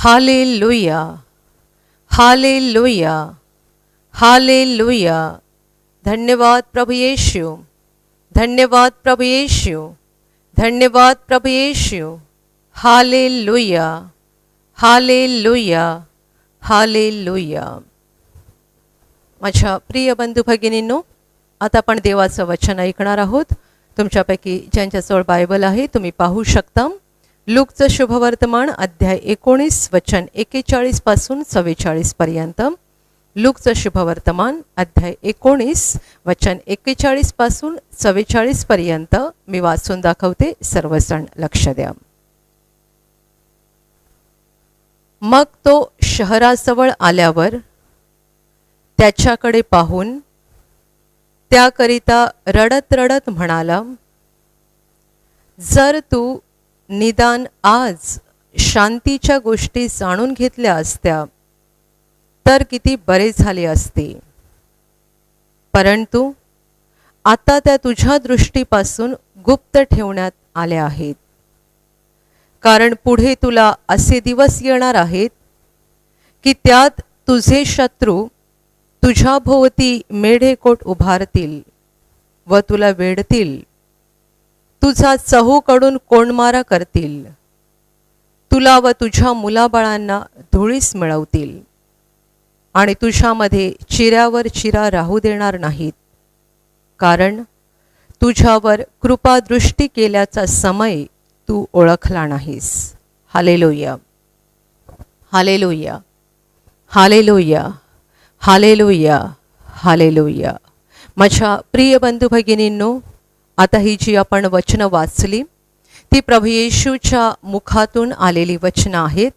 Hallelujah, hallelujah, hallelujah. धन्यवाद प्रभु यीशु, धन्यवाद प्रभु यीशु, धन्यवाद प्रभु यीशु। Hallelujah, hallelujah, hallelujah. माझ्या प्रिय बंधू भगिनींनो, आता आपण देवाचं वचन ऐकणार आहोत। तुमच्यापैकी ज्यांच्याजवळ बायबल आहे तुम्ही पाहू शकता। लूकचं शुभवर्तमान अध्याय 19 वचन 41 पासून 44 पर्यंत। लूकचं शुभवर्तमान अध्याय 19 वचन 41 पासून 44 पर्यंत मी वाचून दाखवते, सर्वजण लक्ष द्या। मग तो शहराजवळ आल्यावर त्याच्याकडे पाहून त्याकरिता रडत रडत म्हणाला, जर तू निदान आज शांतीच्या गोष्टी जाणून घेतल्या असत्या तर किती बरे झाले असते, परंतु आता त्या तुझ्या दृष्टीपासून गुप्त ठेवण्यात आल्या आहेत। कारण पुढे तुला असे दिवस येणार आहेत की त्यात तुझे शत्रू तुझ्या भोवती मेढेकोट उभारतील व तुला वेढतील, तुझा चहूकडून कोंडमारा करतील, तुला व तुझ्या मुलाबाळांना धुळीस मिळवतील आणि तुझ्यामध्ये चिऱ्यावर चिरा राहू देणार नाहीत, कारण तुझ्यावर कृपादृष्टी केल्याचा समय तू ओळखला नाहीस। Hallelujah, hallelujah, hallelujah, hallelujah, hallelujah. माझ्या प्रिय बंधू भगिनींनो, आता ही जी आपण वचनं वाचली ती प्रभू येशूच्या मुखातून आलेली वचनं आहेत।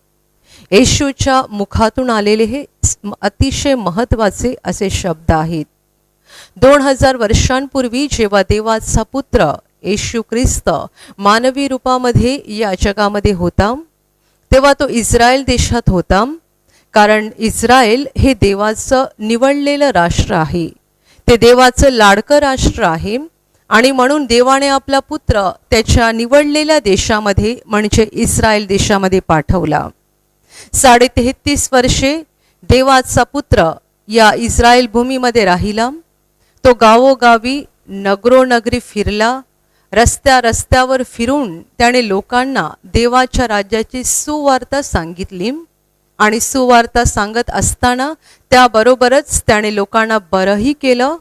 येशूच्या मुखातून आलेले हे अतिशय महत्त्वाचे असे शब्द आहेत। 2000 वर्षांपूर्वी जेव्हा देवाचा पुत्र येशू ख्रिस्त मानवी रूपामध्ये या जगामध्ये होता, तेव्हा तो इस्रायल देशात होता। कारण इस्रायल हे देवाचं निवडलेलं राष्ट्र आहे, ते देवाचं लाडकं राष्ट्र आहे आणि म्हणून देवाने आपला पुत्र त्याच्या निवडलेल्या देशामध्ये म्हणजे इस्रायल देशामध्ये पाठवला। 33.5 वर्षे देवाचा पुत्र या इस्रायल भूमीमध्ये राहिला। तो गावोगावी नगरोनगरी फिरला, रस्त्या रस्त्यावर फिरून त्याने लोकांना देवाच्या राज्याची सुवार्ता सांगितली आणि सुवार्ता सांगत असताना त्याबरोबरच त्याने लोकांना बरंही केलं,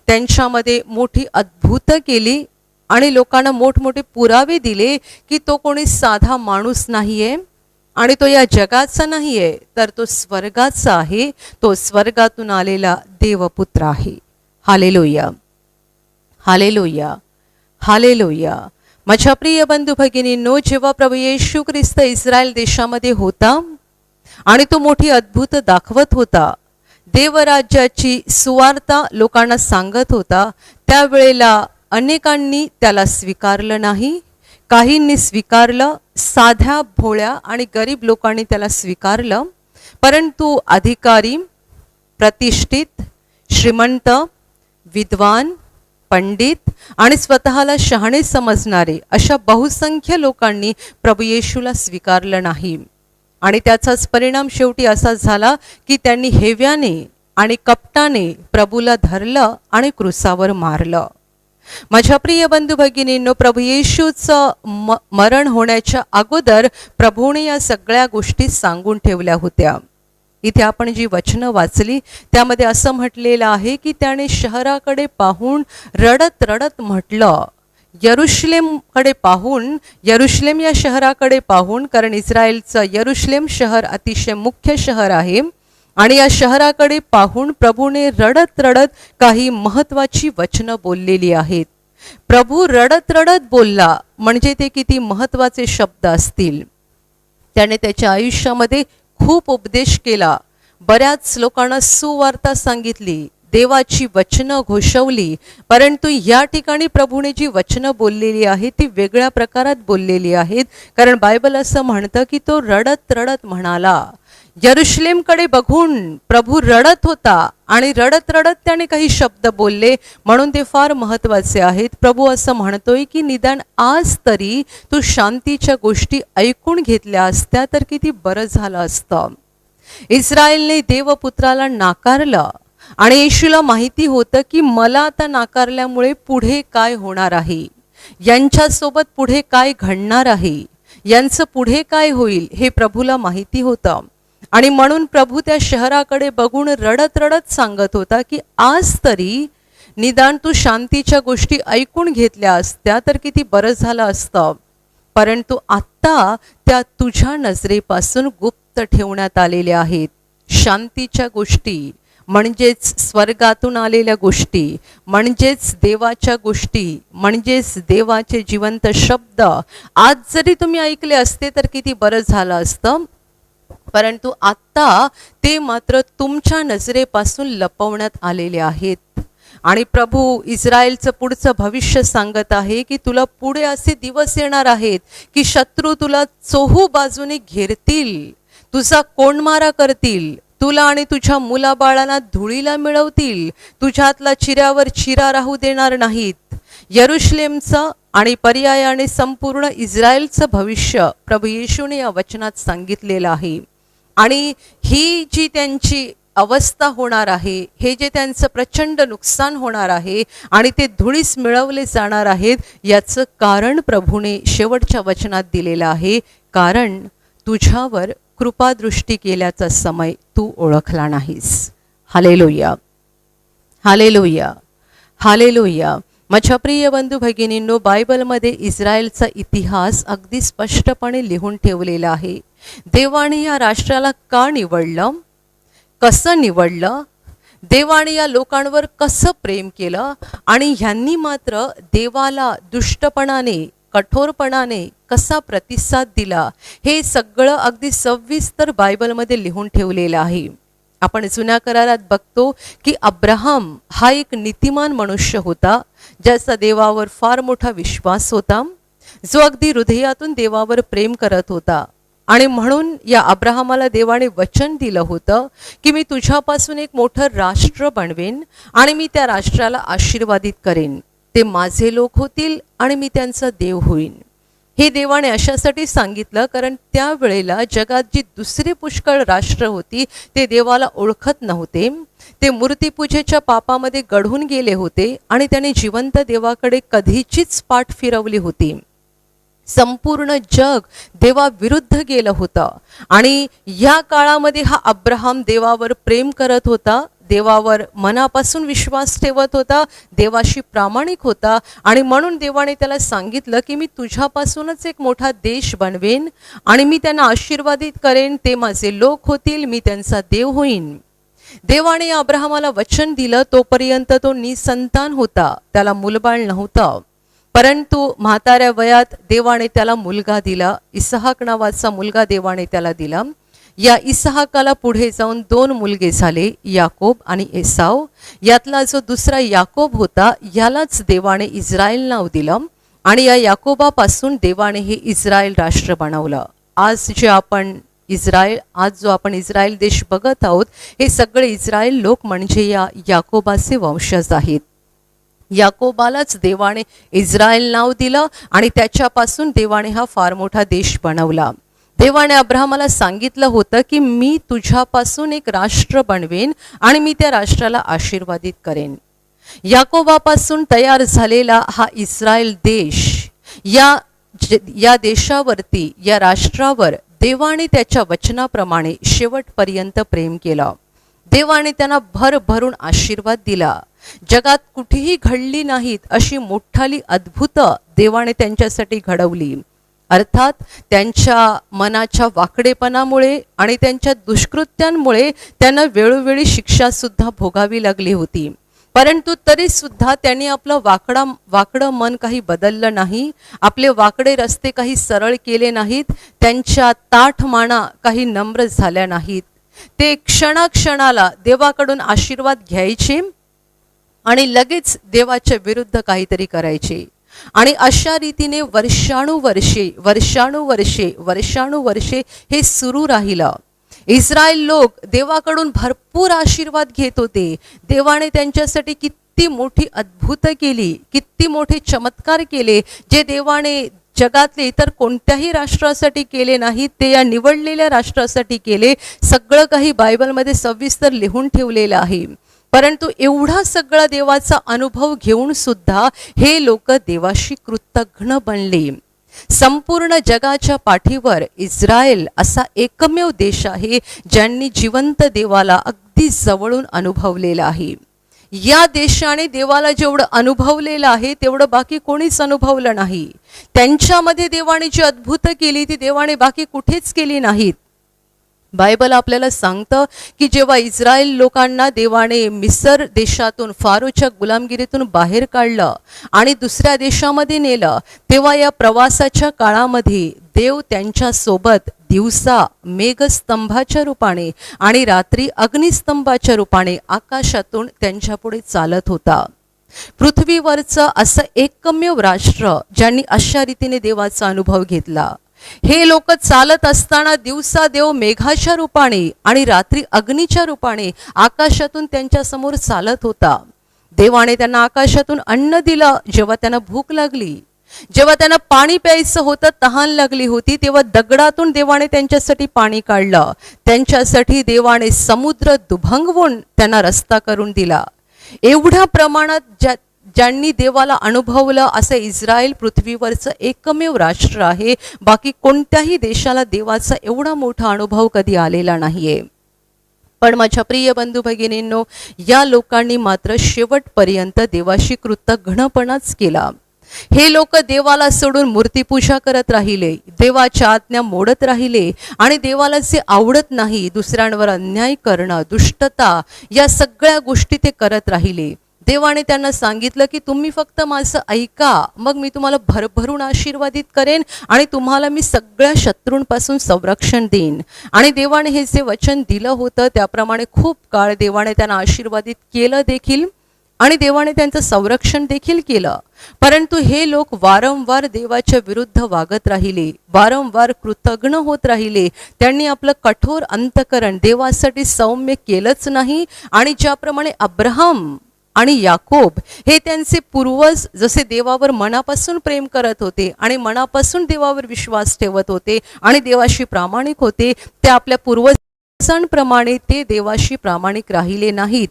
त्यांच्यामध्ये मोठी अद्भुत केली आणि लोकांना मोठमोठे पुरावे दिले की तो कोणी साधा माणूस नाहीये आणि तो या जगाचा नाहीये, तर तो स्वर्गाचा आहे, तो स्वर्गातून आलेला देवपुत्र आहे। Hallelujah, hallelujah, hallelujah. माझ्या प्रिय बंधू भगिनींनो, जेव्हा प्रभू येशू ख्रिस्त इस्रायल देशामध्ये होता आणि तो मोठी अद्भुत दाखवत होता, देवराज्याची सुवार्ता लोकांना सांगत होता, त्यावेळेला अनेकांनी त्याला स्वीकारलं नाही, काहींनी स्वीकारलं, साध्या भोळ्या आणि गरीब लोकांनी त्याला स्वीकारलं, परंतु अधिकारी, प्रतिष्ठित, श्रीमंत, विद्वान, पंडित आणि स्वतःला शहाणे समजणारे अशा बहुसंख्य लोकांनी प्रभू येशूला स्वीकारलं नाही आणि त्याचाच परिणाम शेवटी असा झाला की त्यांनी हेव्याने आणि कपटाने प्रभूला धरलं आणि क्रूसावर मारलं। माझ्या प्रिय बंधू भगिनींनो, प्रभू येशूचं मरण होण्याच्या अगोदर प्रभूने या सगळ्या गोष्टी सांगून ठेवल्या होत्या। इथे आपण जी वचनं वाचली त्यामध्ये असं म्हटलेलं आहे की त्याने शहराकडे पाहून रडत रडत म्हटलं, यरुशलेमकडे पाहून, यरुशलेम या शहराकडे पाहून, कारण इस्रायलचं यरुशलेम शहर अतिशय मुख्य शहर आहे आणि या शहराकडे पाहून प्रभूने रडत रडत काही महत्त्वाची वचनं बोललेली आहेत। प्रभू रडत रडत बोलला म्हणजे ते किती महत्त्वाचे शब्द असतील। त्याने त्याच्या आयुष्यामध्ये खूप उपदेश केला, बऱ्याच लोकांना सुवार्ता सांगितली, देवाची वचनं घोषवली, परंतु या ठिकाणी प्रभूने जी वचनं बोललेली आहेत ती वेगळ्या प्रकारात बोललेली आहेत। कारण बायबल असं म्हणतं की तो रडत रडत म्हणाला, यरुशलेमकडे बघून प्रभू रडत होता आणि रडत रडत त्याने काही शब्द बोलले, म्हणून ते फार महत्त्वाचे आहेत. प्रभू असं म्हणतोय की निदान आज तरी तू शांतीच्या गोष्टी ऐकून घेतल्या असत्या तर किती बरं झालं असतं. इस्रायलने देवपुत्राला नाकारलं आणि येशूला माहिती होतं की मला आता नाकारल्यामुळे पुढे काय होणार आहे, यांच्यासोबत पुढे काय घडणार आहे, यांचं पुढे काय होईल हे प्रभूला माहिती होतं. आणि म्हणून प्रभू त्या शहराकडे बघून रडत रडत सांगत होता की आज तरी निदान तू शांतीच्या गोष्टी ऐकून घेतल्या असत्या तर किती बरं झालं असतं. परंतु आत्ता त्या तुझ्या नजरेपासून गुप्त ठेवण्यात आलेल्या आहेत. शांतीच्या गोष्टी म्हणजेच स्वर्गातून आलेल्या गोष्टी, म्हणजेच देवाच्या गोष्टी, म्हणजेच देवाचे जिवंत शब्द आज जरी तुम्ही ऐकले असते तर किती बरं झालं असतं. परंतु आत्ता ते मात्र तुमच्या नजरेपासून लपवण्यात आलेले आहेत. आणि प्रभू इस्रायलचं पुढचं भविष्य सांगत आहे की तुला पुढे असे दिवस येणार आहेत की शत्रू तुला चोहू बाजूने घेरतील, तुझा कोंडमारा करतील, तुला आणि तुझ्या मुलाबाळांना धुळीला मिळवतील, तुझ्यातला चिऱ्यावर चिरा राहू देणार नाहीत. यरुशलेमचं आणि पर्यायाने संपूर्ण इस्रायलचं भविष्य प्रभू येशूने या वचनात सांगितलेलं आहे. आणि ही जी त्यांची अवस्था होणार आहे, हे जे त्यांचं प्रचंड नुकसान होणार आहे आणि ते धुळीस मिळवले जाणार आहेत, याचं कारण प्रभूने शेवटच्या वचनात दिलेलं आहे. कारण तुझ्यावर कृपादृष्टी केल्याचा समय तू ओळखला नाहीस. Hallelujah, hallelujah, hallelujah. माझ्या प्रिय बंधू भगिनींनो, बायबलमध्ये इस्रायलचा इतिहास अगदी स्पष्टपणे लिहून ठेवलेला आहे. देवाने या राष्ट्राला का निवडलं, कसं निवडलं, देवाने या लोकांवर कसं प्रेम केलं आणि ह्यांनी मात्र देवाला दुष्टपणाने, कठोरपणाने कसा प्रतिसाद दिला, हे सगळं अगदी सविस्तर बायबलमध्ये लिहून ठेवलेलं आहे. आपण जुन्या करारात बघतो की अब्राहम हा एक नीतिमान मनुष्य होता, ज्याचा देवावर फार मोठा विश्वास होता, जो अगदी हृदयातून देवावर प्रेम करत होता. आणि म्हणून या अब्राहमाला देवाने वचन दिलं होतं की मी तुझ्यापासून एक मोठं राष्ट्र बनवेन आणि मी त्या राष्ट्राला आशीर्वादित करेन, ते माझे लोक होतील आणि मी त्यांचा देव होईन. हे देवाने अशासाठी सांगितलं कारण त्यावेळेला जगात जी दुसरी पुष्कळ राष्ट्र होती ते देवाला ओळखत नव्हते, ते मूर्तीपूजेच्या पापामध्ये गढून गेले होते आणि त्याने जिवंत देवाकडे कधीचीच पाठ फिरवली होती. संपूर्ण जग देवाविरुद्ध गेलं होतं आणि या काळामध्ये हा अब्राहम देवावर प्रेम करत होता, देवावर मनापासून विश्वास ठेवत होता, देवाशी प्रामाणिक होता. आणि म्हणून देवाने त्याला सांगितलं की मी तुझ्यापासूनच एक मोठा देश बनवेन आणि मी त्यांना आशीर्वादित करेन, ते माझे लोक होतील, मी त्यांचा देव होईन. देवाने अब्राहमाला वचन दिलं. तोपर्यंत तो निसंतान होता, त्याला मुलबाळ नव्हतं. परंतु म्हाताऱ्या वयात देवाने त्याला मुलगा दिला, इसहाक नावाचा मुलगा देवाने त्याला दिला. या इसहाकाला पुढे जाऊन 2 मुलगे झाले, याकोब आणि एसाव. यातला जो दुसरा याकोब होता यालाच देवाने इस्रायल नाव दिलं आणि या याकोबापासून देवाने हे इस्रायल राष्ट्र बनवलं. आज जो आपण इस्रायल देश बघत आहोत, हे सगळे इस्रायल लोक म्हणजे या याकोबाचे वंशज आहेत. याकोबालाच देवाने इस्रायल नाव दिलं आणि त्याच्यापासून देवाने हा फार मोठा देश बनवला. देवाने अब्राहमाला सांगितलं होतं की मी तुझ्यापासून एक राष्ट्र बनवेन आणि मी त्या राष्ट्राला आशीर्वादित करेन. याकोबापासून तयार झालेला हा इस्रायल देश, या देशावरती, या राष्ट्रावर देवाने त्याच्या वचनाप्रमाणे शेवटपर्यंत प्रेम केलं. देवाने त्यांना भरभरून आशीर्वाद दिला. जगात कुठेही घडली नाहीत अशी मोठाली अद्भुत देवाने त्यांच्यासाठी घडवली. अर्थात त्यांच्या मनाच्या वाकडेपणामुळे आणि त्यांच्या दुष्कृत्यांमुळे त्यांना वेळोवेळी शिक्षा सुद्धा भोगावी लागली होती. परंतु तरी सुद्धा त्यांनी आपलं वाकडं मन काही बदललं नाही, आपले वाकडे रस्ते काही सरळ केले नाहीत, त्यांच्या ताठ माना काही नम्र झाल्या नाहीत. ते क्षणाक्षणाला देवाकडून आशीर्वाद घ्यायचे आणि लगेच देवाच्या विरुद्ध काहीतरी करायचे. आणि अशा रीतीने वर्षानुवर्षे हे सुरू राहिलं. इस्रायल लोक देवाकडून भरपूर आशीर्वाद घेत होते. देवाने त्यांच्यासाठी किती मोठी अद्भुत केली, किती मोठे चमत्कार केले, जे देवाने जगातले इतर कोणत्याही राष्ट्रासाठी केले नाहीत, ते या निवडलेल्या राष्ट्रासाठी केले. सगळं काही बायबलमध्ये सविस्तर लिहून ठेवलेलं आहे. परंतु एवढा सगळा देवाचा अनुभव घेऊन सुद्धा हे लोक देवाशी कृतज्ञ बनले. संपूर्ण जगाच्या पाठीवर इस्रायल असा एकमेव देश आहे ज्यांनी जिवंत देवाला अगदी जवळून अनुभवलेला आहे. या देशाने देवाला जेवढं अनुभवलेलं आहे तेवढं बाकी कोणीच अनुभवलं नाही. त्यांच्यामध्ये देवाने जी अद्भुत केली ती देवाने बाकी कुठेच केली नाहीत. बायबल आपल्याला सांगतं की जेव्हा इस्रायल लोकांना देवाने मिस्र देशातून फारोच्या गुलामगिरीतून बाहेर काढलं आणि दुसऱ्या देशामध्ये नेलं, तेव्हा या प्रवासाच्या काळामध्ये देव त्यांच्या सोबत दिवसा मेघस्तंभाच्या रूपाने आणि रात्री अग्निस्तंभाच्या रूपाने आकाशातून त्यांच्या पुढे चालत होता. पृथ्वीवरचं असं एकमेव राष्ट्र ज्यांनी अशा रीतीने देवाचा अनुभव घेतला. हे लोक चालत असताना दिवसा देव मेघाच्या रूपाने आणि रात्री अग्नीच्या रूपाने आकाशातून त्यांच्या समोर चालत होता. देवाने त्यांना आकाशातून अन्न दिलं जेव्हा त्यांना भूक लागली. जेव्हा त्यांना पाणी प्यायचं होतं, तहान लागली होती, तेव्हा दगडातून देवाने त्यांच्यासाठी पाणी काढलं. त्यांच्यासाठी देवाने समुद्र दुभंगवून त्यांना रस्ता करून दिला. एवढ्या प्रमाणात ज्यांनी देवाला अनुभवलं असं इस्रायल पृथ्वीवरचं एकमेव राष्ट्र आहे. बाकी कोणत्याही देशाला देवाचा एवढा मोठा अनुभव कधी आलेला नाहीये. पण माझ्या प्रिय बंधू भगिनींनो, या लोकांनी मात्र शेवटपर्यंत देवाशी कृतज्ञपणाच केला. हे लोक देवाला सोडून मूर्तीपूजा करत राहिले, देवाच्या आज्ञा मोडत राहिले आणि देवाला जे आवडत नाही, दुसऱ्यांवर अन्याय करणं, दुष्टता, या सगळ्या गोष्टी ते करत राहिले. देवाने त्यांना सांगितलं की तुम्ही फक्त माझं ऐका, मग मी तुम्हाला भरभरून आशीर्वादित करेन आणि तुम्हाला मी सगळ्या शत्रूंपासून संरक्षण देईन. आणि देवाने हे जे वचन दिलं होतं त्याप्रमाणे खूप काळ देवाने त्यांना आशीर्वादित केलं देखील आणि देवाने त्यांचं संरक्षण देखील केलं. परंतु हे लोक वारंवार देवाच्या विरुद्ध वागत राहिले, वारंवार कृतज्ञ होत राहिले. त्यांनी आपलं कठोर अंतकरण देवासाठी सौम्य केलंच नाही. आणि ज्याप्रमाणे अब्राहम आणि याकोब हे त्यांचे पूर्वज जसे देवावर मनापासून प्रेम करत होते आणि मनापासून देवावर विश्वास ठेवत होते आणि देवाशी प्रामाणिक होते, ते आपल्या पूर्वजांप्रमाणे ते देवाशी प्रामाणिक राहिले नाहीत.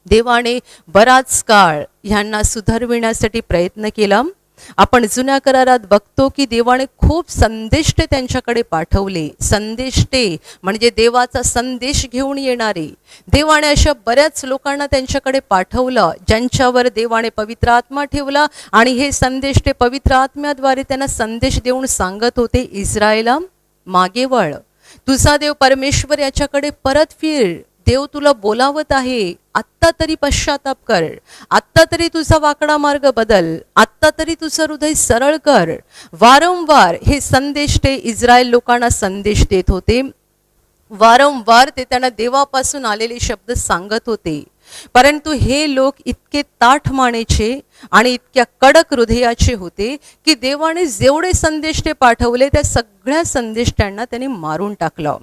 देवाने बराच काळ ह्यांना सुधारविण्यासाठी प्रयत्न केला. आपण जुन्या करारात बघतो की देवाने खूप संदेष्टे त्यांच्याकडे पाठवले. संदेष्टे म्हणजे देवाचा संदेश घेऊन येणारे. देवाने अशा बऱ्याच लोकांना त्यांच्याकडे पाठवलं ज्यांच्यावर देवाने पवित्र आत्मा ठेवला आणि हे संदेष्टे पवित्र आत्म्याद्वारे त्यांना संदेश देऊन सांगत होते, इस्रायला मागे वळ, तुझा देव परमेश्वर याच्याकडे परत फिर, देव तुला बोलावत आहे, आत्ता तरी पश्चाताप कर, आत्ता तरी तुझा वाकडा मार्ग बदल, आत्ता तरी तुझं हृदय सरळ कर. वारंवार हे संदेश ते इस्रायल लोकांना संदेश देत होते. वारंवार ते त्यांना देवापासून आलेले शब्द सांगत होते. परंतु हे लोक इतके ताठ मानेचे आणि इतक्या कडक हृदयाचे होते की देवाने जेवढे संदेश ते पाठवले त्या सगळ्या संदेष्टांना त्यांनी मारून टाकलं.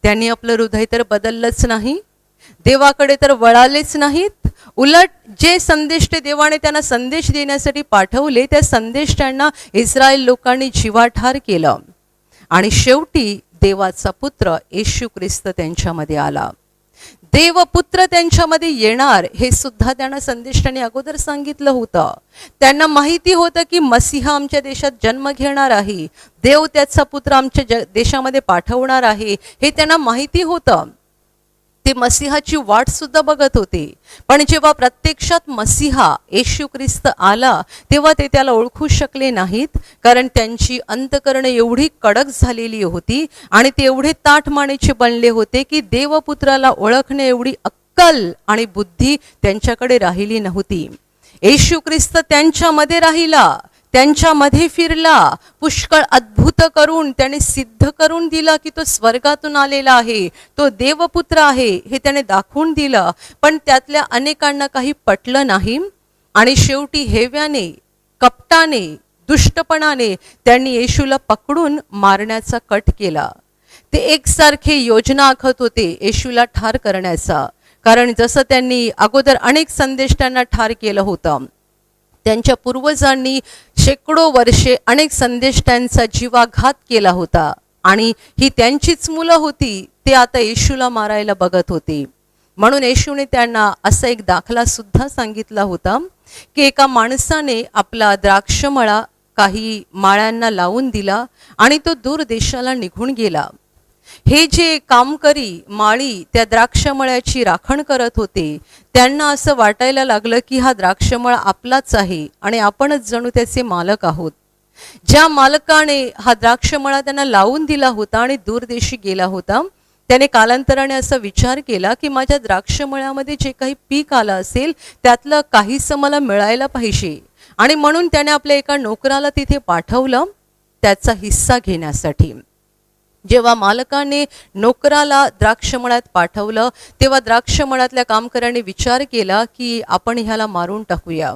त्यांनी आपलं हृदय तर बदललंच नाही, देवाकडे तर वळालेच नाहीत. उलट जे संदेश ते देवाने त्यांना संदेश देण्यासाठी पाठवले त्या संदेशांना इस्रायल लोकांनी जीवाठार केलं. आणि शेवटी देवाचा पुत्र येशू ख्रिस्त त्यांच्यामध्ये आला. देवपुत्र त्यांच्यामध्ये येणार हे सुद्धा त्यांना संदेशाने अगोदर सांगितलं होतं. त्यांना माहिती होतं की मसीहा आमच्या देशात जन्म घेणार आहे, देव त्याचा पुत्र आमच्या देशामध्ये पाठवणार आहे, हे त्यांना माहिती होतं. ते मसीहाची वाट सुद्धा बघत होते. पण जेव्हा प्रत्यक्षात मसीहा येशू ख्रिस्त आला तेव्हा ते त्याला ओळखू शकले नाहीत, कारण त्यांची अंतकरणे एवढी कडक झालेली होती आणि ते एवढे ताठमानेचे बनले होते की देवपुत्राला ओळखणे एवढी अक्कल आणि बुद्धी त्यांच्याकडे राहिली नव्हती. येशू ख्रिस्त त्यांच्यामध्ये राहिला, त्यांच्यामध्ये फिरला, पुष्कळ अद्भुत करून त्याने सिद्ध करून दिला की तो स्वर्गातून आलेला आहे, तो देवपुत्र आहे हे त्याने दाखवून दिलं. पण त्यातल्या अनेकांना काही पटलं नाही आणि शेवटी हेव्याने, कपटाने, दुष्टपणाने त्यांनी येशूला पकडून मारण्याचा कट केला. ते एकसारखे योजना आखत होते येशूला ठार करण्याचा. कारण जसं त्यांनी अगोदर अनेक संदेष्टांना ठार केलं होतं, त्यांच्या पूर्वजांनी शेकडो वर्षे अनेक संदेष्टांचा जीवाघात केला होता आणि ही त्यांचीच मुलं होती. ते आता येशूला मारायला बघत होते. म्हणून येशूने त्यांना असा एक दाखला सुद्धा सांगितला होता की एका माणसाने आपला द्राक्षमळा काही माळ्यांना लावून दिला आणि तो दूर देशाला निघून गेला. हे जे कामकरी माळी त्या द्राक्षमळ्याची राखण करत होते, त्यांना असं वाटायला लागलं की हा द्राक्षमळा आपलाच आहे आणि आपणच जणू त्याचे मालक आहोत. ज्या मालकाने हा द्राक्षमळा त्यांना लावून दिला होता आणि दूरदेशी गेला होता, त्याने कालांतराने असा विचार केला की माझ्या द्राक्षमळ्यामध्ये जे काही पीक आलं असेल त्यातलं काहीसं मला मिळायला पाहिजे. आणि म्हणून त्याने आपल्या एका नोकराला तिथे पाठवलं त्याचा हिस्सा घेण्यासाठी. जेव्हा मालकाने नोकराला द्राक्षमळ्यात पाठवलं तेव्हा द्राक्षमळ्यातल्या कामकऱ्याने विचार केला की आपण ह्याला मारून टाकूया,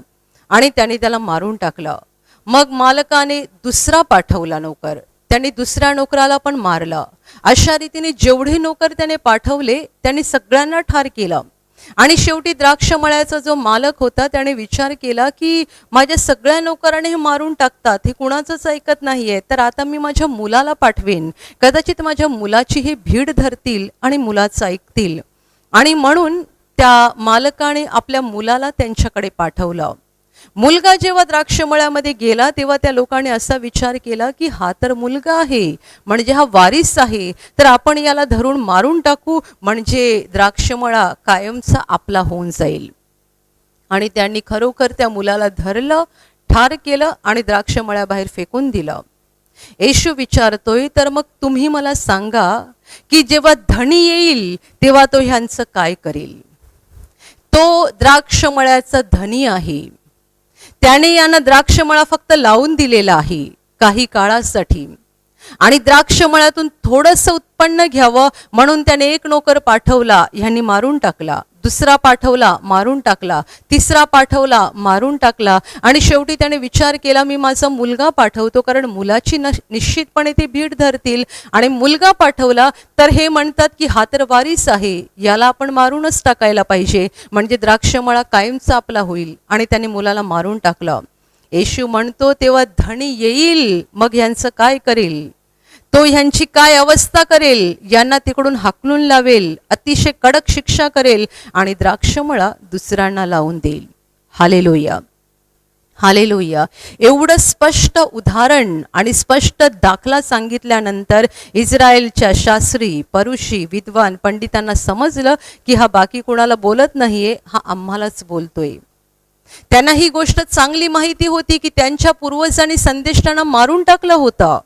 आणि त्याने त्याला मारून टाकलं. मग मालकाने दुसरा पाठवला नोकर, त्यांनी दुसऱ्या नोकराला पण मारलं. अशा रीतीने जेवढे नोकर त्याने पाठवले त्यांनी सगळ्यांना ठार केलं. आणि शेवटी द्राक्षमळ्याचा जो मालक होता त्याने विचार केला की माझ्या सगळ्या नोकरांनी हे मारून टाकतात, हे कुणाचंच ऐकत नाहीये, तर आता मी माझ्या मुलाला पाठवेन, कदाचित माझ्या मुलाची हे भीड धरतील आणि मुलाचं ऐकतील. आणि म्हणून त्या मालकाने आपल्या मुलाला त्यांच्याकडे पाठवलं. मुलगा जेव्हा द्राक्षमळ्यामध्ये गेला तेव्हा त्या लोकांनी असा विचार केला की हा तर मुलगा आहे, म्हणजे हा वारीस आहे, तर आपण याला धरून मारून टाकू, म्हणजे द्राक्षमळा कायमचा आपला होऊन जाईल. आणि त्यांनी खरोखर त्या मुलाला धरलं, ठार केलं आणि द्राक्षमळ्याबाहेर फेकून दिलं. येशू विचारतोय, तर मग तुम्ही मला सांगा की जेव्हा धनी येईल तेव्हा तो ह्यांचं काय करेल? तो द्राक्षमळ्याचा धनी आहे. त्याने यांना द्राक्षमळा फक्त लावून दिलेला आहे काही काळासाठी, आणि द्राक्षमळ्यातून थोडंसं उत्पन्न घ्यावं म्हणून त्याने एक नोकर पाठवला, ह्यांनी मारून टाकला. दुसरा पाठवला, मारून टाकला. तिसरा पाठवला, मारून टाकला. आणि शेवटी त्याने विचार केला मी माझा मुलगा पाठवतो, कारण मुलाची निश्चितपणे ते भीड धरतील. आणि मुलगा पाठवला तर हे म्हणतात की हा तर वारीस आहे, याला आपण मारूनच टाकायला पाहिजे, म्हणजे द्राक्षमळा कायमचा आपला होईल. आणि त्याने मुलाला मारून टाकलं. येशू म्हणतो तेव्हा धनी येईल, मग यांचं काय करेल? तो ह्यांची काय अवस्था करेल? यांना तिकडून हाकलून लावेल, अतिशय कडक शिक्षा करेल आणि द्राक्षमळा दुसऱ्यांना लावून देईल. Hallelujah, hallelujah. एवढं स्पष्ट उदाहरण आणि स्पष्ट दाखला सांगितल्यानंतर इस्रायलच्या शास्त्री, परुषी, विद्वान पंडितांना समजलं की हा बाकी कोणाला बोलत नाहीये, हा आम्हालाच बोलतोय. त्यांना ही गोष्ट चांगली माहिती होती की त्यांच्या पूर्वजांनी संदेष्टांना मारून टाकलं होतं.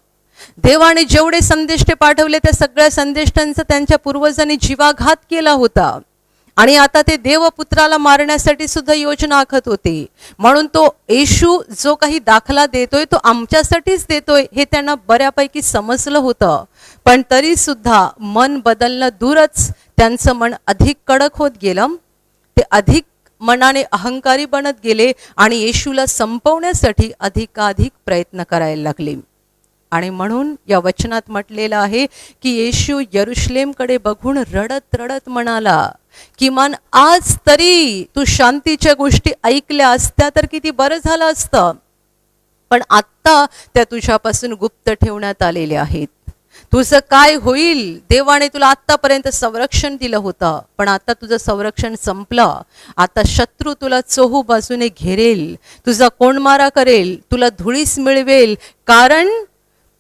देवाने जेवढे संदेष्टे पाठवले त्या सगळ्या संदेष्टांचा त्यांच्या पूर्वजांनी जीवाघात केला होता. आणि आता ते देवपुत्राला मारण्यासाठी सुद्धा योजना आखत होते. म्हणून तो येशू जो काही दाखला देतोय तो आमच्यासाठीच देतोय हे त्यांना बऱ्यापैकी समजलं होतं. पण तरी सुद्धा मन बदलणं दूरच, त्यांचं मन अधिक कडक होत गेलं. ते अधिक मनाने अहंकारी बनत गेले आणि येशूला संपवण्यासाठी अधिकाधिक प्रयत्न करायला लागले. आणि म्हणून या वचनात म्हटलेलं आहे की येशू यरुशलेमकडे बघून रडत रडत म्हणाला, किमान आज तरी तू शांतीच्या गोष्टी ऐकल्या असत्या तर किती बरं झालं असतं, पण आत्ता त्या तुझ्यापासून गुप्त ठेवण्यात आलेल्या आहेत. तुझं काय होईल? देवाने तुला आत्तापर्यंत संरक्षण दिलं होतं, पण आता तुझं संरक्षण संपलं. आता शत्रू तुला चोहू बाजूने घेरेल, तुझा कोंडमारा करेल, तुला धुळीस मिळवेल, कारण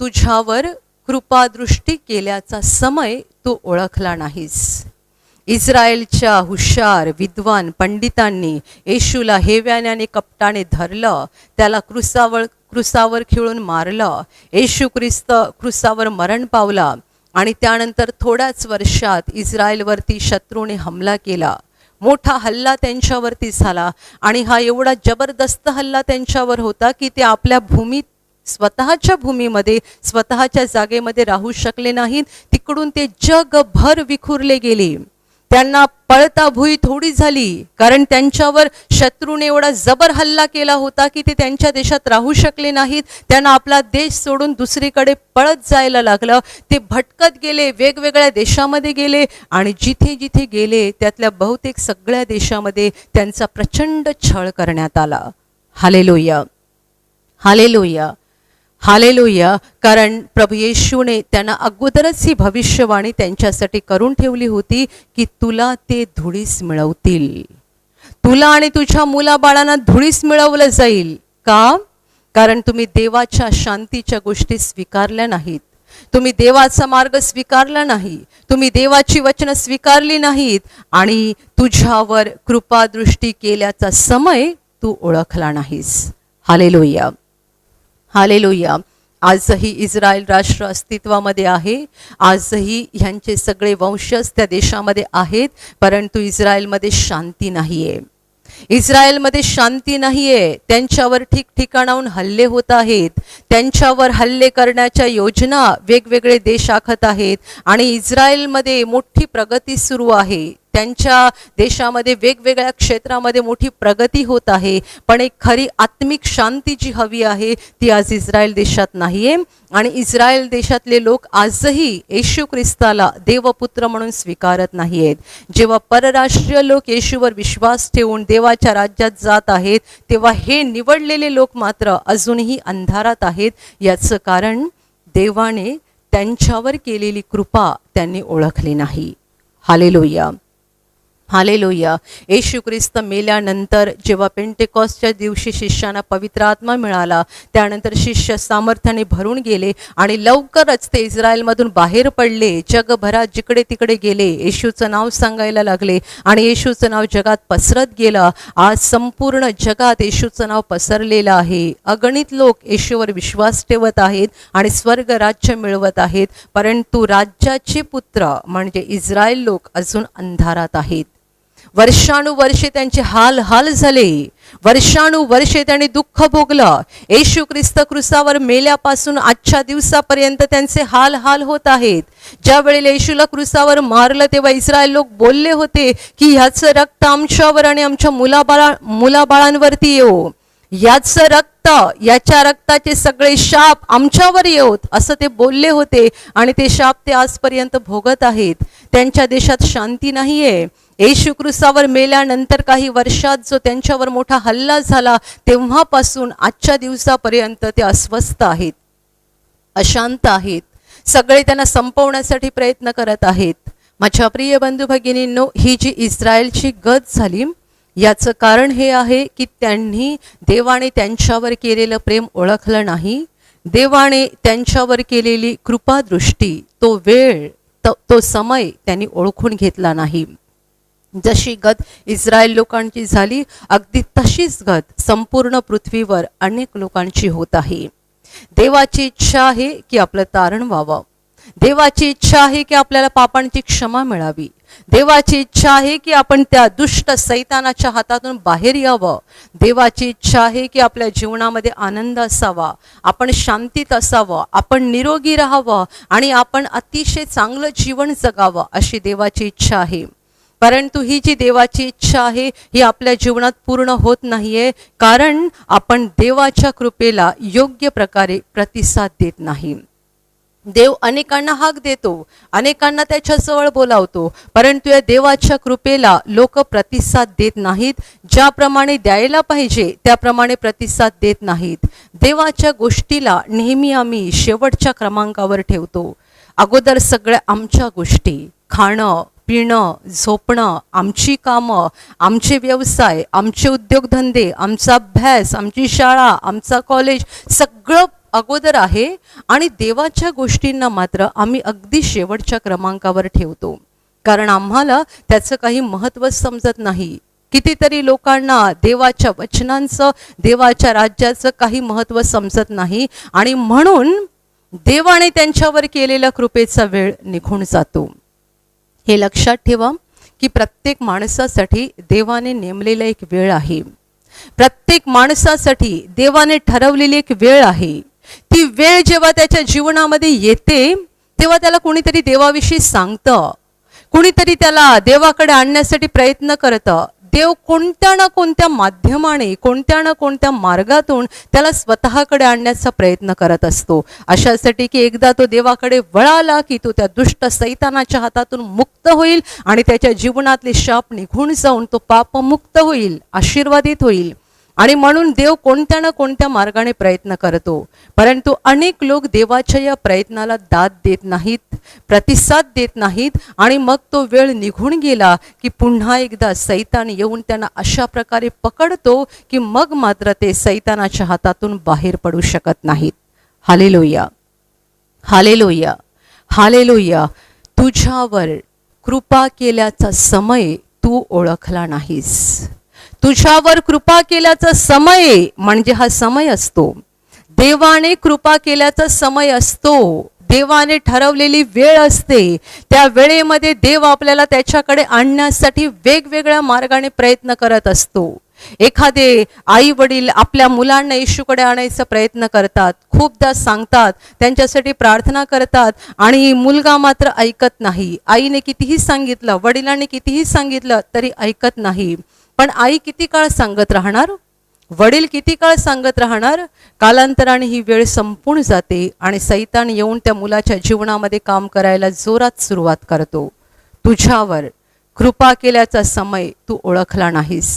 तुझ्यावर कृपादृष्टी केल्याचा समय तू ओळखला नाहीस. इस्रायलच्या हुशार विद्वान पंडितांनी येशूला हेव्याने कपटाने धरलं, त्याला क्रुसावर खिळून मारलं. येशू ख्रिस्त क्रुसावर मरण पावला आणि त्यानंतर थोड्याच वर्षात इस्रायलवरती शत्रूने हमला केला. मोठा हल्ला त्यांच्यावरती झाला आणि हा एवढा जबरदस्त हल्ला त्यांच्यावर होता की ते आपल्या स्वतःच्या भूमीमध्ये, स्वतःच्या जागेमध्ये राहू शकले नाहीत. तिकडून ते जगभर विखुरले गेले. त्यांना पळता भुई थोडी झाली, कारण त्यांच्यावर शत्रूने एवढा जबर हल्ला केला होता की ते त्यांच्या देशात राहू शकले नाहीत. त्यांना आपला देश सोडून दुसरीकडे पळत जायला लागलं. ते भटकत गेले, वेगवेगळ्या देशामध्ये गेले आणि जिथे जिथे गेले त्यातल्या बहुतेक सगळ्या देशामध्ये त्यांचा प्रचंड छळ करण्यात आला. Hallelujah, hallelujah, hallelujah. कारण प्रभू येशूने त्यांना अगोदरच ही भविष्यवाणी त्यांच्यासाठी करून ठेवली होती की तुला ते धुळीस मिळवतील, तुला आणि तुझ्या मुलाबाळांना धुळीस मिळवलं जाईल. का? कारण तुम्ही देवाच्या शांतीच्या गोष्टी स्वीकारल्या नाहीत, तुम्ही देवाचा मार्ग स्वीकारला नाही, तुम्ही देवाची वचनं स्वीकारली नाहीत आणि तुझ्यावर कृपादृष्टी केल्याचा समय तू ओळखला नाहीस. Hallelujah, hallelujah. आजही इस्रायल राष्ट्र अस्तित्वामध्ये आहे. आजही ह्यांचे सगळे वंशज त्या देशामध्ये आहेत, परंतु इस्रायलमध्ये शांती नाहीये. इस्रायलमध्ये शांती नाहीये. त्यांच्यावर ठिकठिकाणाहून हल्ले होत आहेत. त्यांच्यावर हल्ले करण्याच्या योजना वेगवेगळे देश आखत आहेत आणि इस्रायलमध्ये मोठी प्रगती सुरू आहे. त्यांच्या देशामध्ये वेगवेगळ्या क्षेत्रामध्ये मोठी प्रगती होत आहे, पण एक खरी आत्मिक शांती जी हवी आहे ती आज इस्रायल देशात नाहीये. आणि इस्रायल देशातले लोक आजही येशू ख्रिस्ताला देवपुत्र म्हणून स्वीकारत नाहीयेत. जेव्हा परराष्ट्रीय लोक येशूवर विश्वास ठेवून देवाच्या राज्यात जात आहेत, तेव्हा हे निवडलेले लोक मात्र अजूनही अंधारात आहेत. याचं कारण देवाने त्यांच्यावर केलेली कृपा त्यांनी ओळखली नाही. Hallelujah, hallelujah. येशू ख्रिस्त मेल्यानंतर जेव्हा पेंटेकॉस्टच्या दिवशी शिष्यांना पवित्र आत्मा मिळाला, त्यानंतर शिष्य सामर्थ्याने भरून गेले आणि लवकरच ते इस्रायलमधून बाहेर पडले. जगभरात जिकडे तिकडे गेले, येशूचं नाव सांगायला लागले आणि येशूचं नाव जगात पसरत गेलं. आज संपूर्ण जगात येशूचं नाव पसरलेलं आहे. अगणित लोक येशूवर विश्वास ठेवत आहेत आणि स्वर्ग राज्य मिळवत आहेत, परंतु राज्याचे पुत्र म्हणजे इस्रायल लोक अजून अंधारात आहेत. वर्षानुवर्षे त्यांचे हाल हाल झाले, वर्षानुवर्षे त्यांनी दुःख भोगलं. येशू ख्रिस्त क्रूसावर मेल्यापासून आजच्या दिवसापर्यंत त्यांचे हाल हाल होत आहेत. ज्या वेळेला येशूला क्रूसावर मारलं तेव्हा इस्रायल लोक बोलले होते की ह्याचं रक्त आमच्यावर आणि आमच्या मुलाबाळांवरती येवो, याचं रक्त, याच्या रक्ताचे सगळे शाप आमच्यावर येवोत, असं ते बोलले होते आणि ते शाप ते आजपर्यंत भोगत आहेत. त्यांच्या देशात शांती नाहीये. येशू क्रूसावर मेल्यानंतर काही वर्षात जो त्यांच्यावर मोठा हल्ला झाला तेव्हापासून आजच्या दिवसापर्यंत ते अस्वस्थ आहेत, अशांत आहेत. सगळे त्यांना संपवण्यासाठी प्रयत्न करत आहेत. माझ्या प्रिय बंधू भगिनींनो, ही जी इस्रायलची गत झाली याचं कारण हे आहे की त्यांनी देवाने त्यांच्यावर केलेलं प्रेम ओळखलं नाही. देवाने त्यांच्यावर केलेली कृपादृष्टी, तो वेळ, तो समय त्यांनी ओळखून घेतला नाही. जशी गत इस्रायल लोकांची झाली, अगदी तशीच गत संपूर्ण पृथ्वीवर अनेक लोकांची होत आहे. देवाची इच्छा आहे की आपलं तारण व्हावं. देवाची इच्छा आहे की आपल्याला पापांची क्षमा मिळावी. देवाची इच्छा आहे की आपण त्या दुष्ट सैतानाच्या हातातून बाहेर यावं. देवाची इच्छा आहे की आपल्या जीवनामध्ये आनंद असावा, आपण शांतीत असावं, आपण निरोगी राहावं आणि आपण अतिशय चांगलं जीवन जगावं, अशी देवाची इच्छा आहे. परंतु ही जी देवाची इच्छा आहे ही आपल्या जीवनात पूर्ण होत नाहीये, कारण आपण देवाच्या कृपेला योग्य प्रकारे प्रतिसाद देत नाही. देव अनेकांना हाक देतो, अनेकांना त्याच्याजवळ बोलावतो, परंतु या देवाच्या कृपेला लोक प्रतिसाद देत नाहीत. ज्याप्रमाणे द्यायला पाहिजे त्याप्रमाणे प्रतिसाद देत नाहीत. देवाच्या गोष्टीला नेहमी आम्ही शेवटच्या क्रमांकावर ठेवतो. अगोदर सगळ्या आमच्या गोष्टी, खाणं पिणं, झोपणं, आमची कामं, आमचे व्यवसाय, आमचे उद्योगधंदे, आमचा अभ्यास, आमची शाळा, आमचा कॉलेज, सगळं अगोदर आहे आणि देवाच्या गोष्टींना मात्र आम्ही अगदी शेवटच्या क्रमांकावर ठेवतो, कारण आम्हाला त्याचं काही महत्त्व समजत नाही. कितीतरी लोकांना देवाच्या वचनांचं, देवाच्या राज्याचं काही महत्त्व समजत नाही आणि म्हणून देवाने त्यांच्यावर केलेल्या कृपेचा वेळ निघून जातो. हे लक्षात ठेवा की प्रत्येक माणसासाठी देवाने नेमलेला एक वेळ आहे. प्रत्येक माणसासाठी देवाने ठरवलेली एक वेळ आहे. ती वेळ जेव्हा त्याच्या जीवनामध्ये येते तेव्हा त्याला कोणीतरी देवाविषयी सांगतं, कुणीतरी त्याला देवाकडे आणण्यासाठी प्रयत्न करतं. देव कोणत्या ना कोणत्या माध्यमाने, कोणत्या ना कोणत्या मार्गातून त्याला स्वतःकडे आणण्याचा प्रयत्न करत असतो. अशासाठी की एकदा तो देवाकडे वळाला की तो त्या दुष्ट सैतानाच्या हातातून मुक्त होईल आणि त्याच्या जीवनातले शाप निघून जाऊन तो पापमुक्त होईल, आशीर्वादित होईल. आणि म्हणून देव कोणत्या ना कोणत्या मार्गाने प्रयत्न करतो. परंतु अनेक लोक देवाच्या या प्रयत्नाला दाद देत नाहीत, प्रतिसाद देत नाहीत. आणि मग तो वेळ निघून गेला की पुन्हा एकदा सैतान येऊन त्यांना अशा प्रकारे पकडतो की मग मात्र ते सैतानाच्या हातातून बाहेर पडू शकत नाहीत. Hallelujah, hallelujah, hallelujah. तुझ्यावर कृपा केल्याचा समय तू ओळखला नाहीस. तुझ्यावर कृपा केल्याचा समय म्हणजे हा समय असतो. देवाने कृपा केल्याचा समय असतो. देवाने ठरवलेली वेळ असते. त्या वेळेमध्ये देव आपल्याला त्याच्याकडे आणण्यासाठी वेगवेगळ्या मार्गाने प्रयत्न करत असतो. एखादे आई वडील आपल्या मुलांना येशूकडे आणायचा प्रयत्न करतात, खूपदा सांगतात, त्यांच्यासाठी प्रार्थना करतात आणि मुलगा मात्र ऐकत नाही. आईने कितीही सांगितलं, वडिलांनी कितीही सांगितलं तरी ऐकत नाही. पण आई किती काळ सांगत राहणार, वडील किती काळ सांगत राहणार. कालांतराने ही वेळ संपून जाते आणि सैतान येऊन त्या मुलाच्या जीवनामध्ये काम करायला जोरात सुरुवात करतो. तुझ्यावर कृपा केल्याचा समय तू ओळखला नाहीस.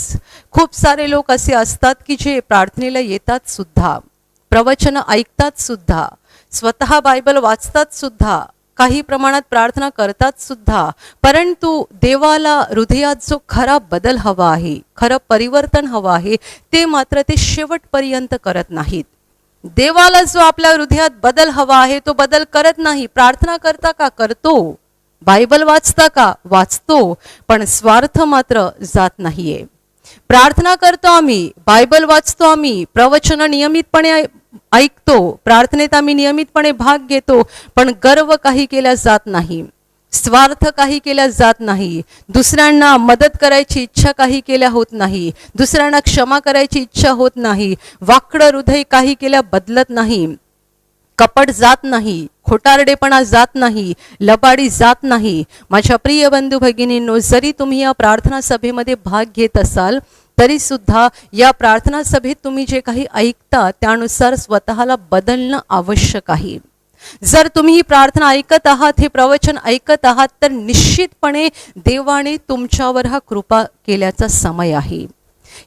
खूप सारे लोक असे असतात की जे प्रार्थनेला येतात सुद्धा, प्रवचन ऐकतात सुद्धा, स्वतः बायबल वाचतात सुद्धा, काही प्रमाणात प्रार्थना करतात सुद्धा, परंतु देवाला हृदयात जो खरा बदल हवा आहे, खरं परिवर्तन हवं आहे, ते मात्र ते शेवटपर्यंत करत नाहीत. देवाला जो आपल्या हृदयात बदल हवा आहे तो बदल करत नाही. प्रार्थना करता का? करतो. बायबल वाचता का? वाचतो. पण स्वार्थ मात्र जात नाहीये. प्रार्थना करतो आम्ही, बायबल वाचतो आम्ही, प्रवचन नियमितपणे ऐकतो, प्रार्थनेत आम्ही नियमितपणे भाग घेतो, पण गर्व काही केला जात नाही, स्वार्थ काही केला जात नाही, दुसऱ्यांना मदत करायची इच्छा काही केल्या होत नाही, दुसऱ्यांना क्षमा करायची इच्छा होत नाही, वाकडं हृदय काही केल्या बदलत नाही, कपट जात नाही, खोटारडेपणा जात नाही, लबाडी जात नाही. माझ्या प्रिय बंधू भगिनींनो, जरी तुम्ही या प्रार्थना सभेमध्ये भाग घेत असाल तरी सुद्धा या प्रार्थना सभेत तुम्ही जे काही ऐकता त्यानुसार स्वतःला बदलणं आवश्यक आहे. जर तुम्ही ही प्रार्थना ऐकत आहात, हे प्रवचन ऐकत आहात, तर निश्चितपणे देवाने तुमच्यावर हा कृपा केल्याचा समय आहे.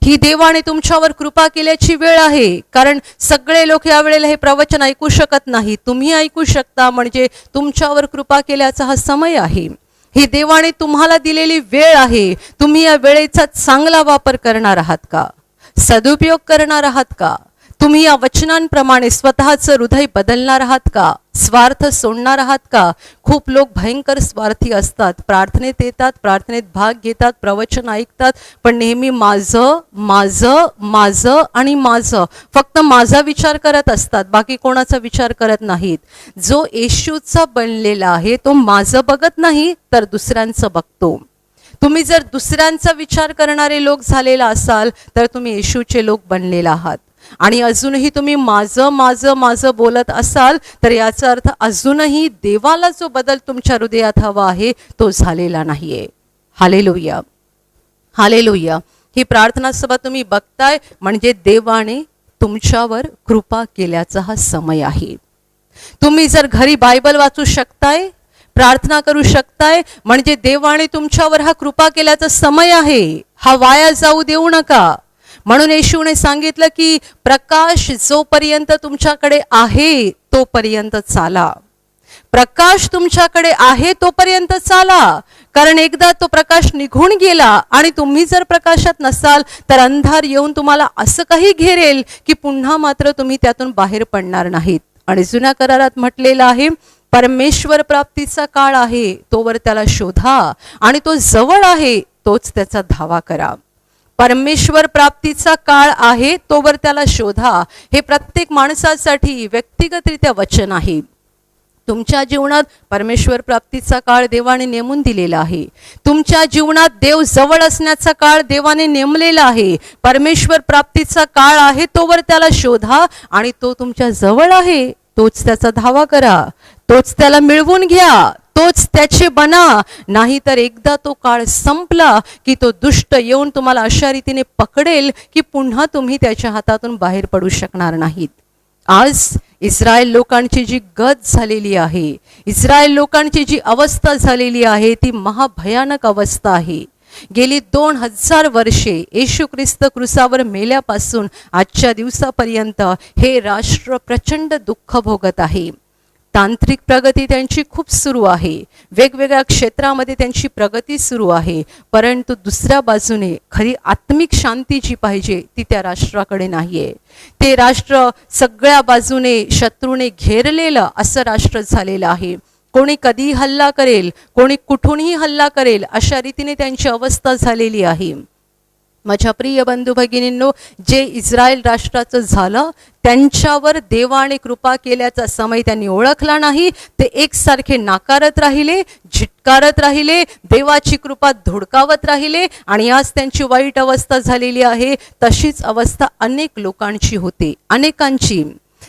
ही देवाने तुमच्यावर कृपा केल्याची वेळ आहे. कारण सगळे लोक या वेळेला हे प्रवचन ऐकू शकत नाही, तुम्ही ऐकू शकता, म्हणजे तुमच्यावर कृपा केल्याचा हा समय आहे. ही देवाने तुम्हाला दिलेली वेळ आहे. तुम्ही या वेळेचा चांगला वापर करणार आहात का? सदुपयोग करणार आहात का? तुम्ही या वचनांप्रमाणे स्वतःचं हृदय बदलणार आहात का? स्वार्थ सोडणार आहात का? खूप लोक भयंकर स्वार्थी असतात. प्रार्थनेत येतात, प्रार्थनेत भाग घेतात, प्रवचन ऐकतात, पण नेहमी माझं माझं माझं आणि माझं, फक्त माझा विचार करत असतात, बाकी कोणाचा विचार करत नाहीत. जो येशूचा बनलेला आहे तो माझं बघत नाही तर दुसऱ्यांचं बघतो. तुम्ही जर दुसऱ्यांचा विचार करणारे लोक झालेला असाल तर तुम्ही येशूचे लोक बनलेला आहात. आणि अजूनही तुम्ही माझं माझं माझं बोलत असाल तर याचा अर्थ अजूनही देवाला जो बदल तुमच्या हृदयात हवा आहे तो झालेला नाहीये. Hallelujah, hallelujah. ही प्रार्थना सभा तुम्ही बघताय म्हणजे देवाने तुमच्यावर कृपा केल्याचा हा समय आहे. तुम्ही जर घरी बायबल वाचू शकताय, प्रार्थना करू शकताय, म्हणजे देवाने तुमच्यावर हा कृपा केल्याचा समय आहे. हा वाया जाऊ देऊ नका. म्हणून येशूने सांगितलं की प्रकाश जोपर्यंत तुमच्याकडे आहे तोपर्यंत चाला. प्रकाश तुमच्याकडे आहे तोपर्यंत चाला. कारण एकदा तो प्रकाश निघून गेला आणि तुम्ही जर प्रकाशात नसाल तर अंधार येऊन तुम्हाला असं काही घेरेल की पुन्हा मात्र तुम्ही त्यातून बाहेर पडणार नाहीत. आणि जुन्या करारात म्हटलेलं आहे, परमेश्वर प्राप्तीचा काळ आहे तोवर त्याला शोधा आणि तो जवळ आहे तोच त्याचा धावा करा. परमेश्वर प्राप्तीचा काळ आहे तोवर त्याला शोधा. हे प्रत्येक माणसासाठी व्यक्तिगतरित्या वचन आहे. तुमच्या जीवनात परमेश्वर प्राप्तीचा काळ देवाने नेमून दिलेला आहे. तुमच्या जीवनात देव जवळ असण्याचा काळ देवाने नेमलेला आहे. परमेश्वर प्राप्तीचा काळ आहे तोवर त्याला शोधा आणि तो तुमच्या जवळ आहे तोच त्याचा धावा करा, तोच त्याला मिळवून घ्या, तोच त्याचे बना, नाहीतर एकदा तो काळ संपला की तो दुष्ट येऊन तुम्हाला अशा रीतीने पकडेल की पुन्हा तुम्ही त्याच्या हातातून बाहेर पडू शकणार नाहीत. आज इस्रायल लोकांची जी गत झालेली आहे, इस्रायल लोकांची जी अवस्था झालेली आहे, ती महाभयानक अवस्था आहे. गेली 2000 वर्षे येशू ख्रिस्त क्रूसावर मेल्यापासून आजच्या दिवसापर्यंत हे राष्ट्र प्रचंड दुःख भोगत आहे. तांत्रिक प्रगती त्यांची खूप सुरू आहे, वेगवेगळ्या क्षेत्रामध्ये त्यांची प्रगती सुरू आहे, परंतु दुसऱ्या बाजूने खरी आत्मिक शांती जी पाहिजे ती त्या राष्ट्राकडे नाही आहे. ते राष्ट्र सगळ्या बाजूने शत्रूने घेरलेलं असं राष्ट्र झालेलं आहे. कोणी कधी हल्ला करेल, कोणी कुठूनही हल्ला करेल, अशा रीतीने त्यांची अवस्था झालेली आहे. माझ्या प्रिय बंधू भगिनींनो, जे इस्रायल राष्ट्राचं झालं त्यांच्यावर देवाने कृपा केल्याचा समय त्यांनी ओळखला नाही. ते एकसारखे नाकारत राहिले, झिटकारत राहिले, देवाची कृपा धुडकावत राहिले आणि आज त्यांची वाईट अवस्था झालेली आहे. तशीच अवस्था अनेक लोकांची होते, अनेकांची.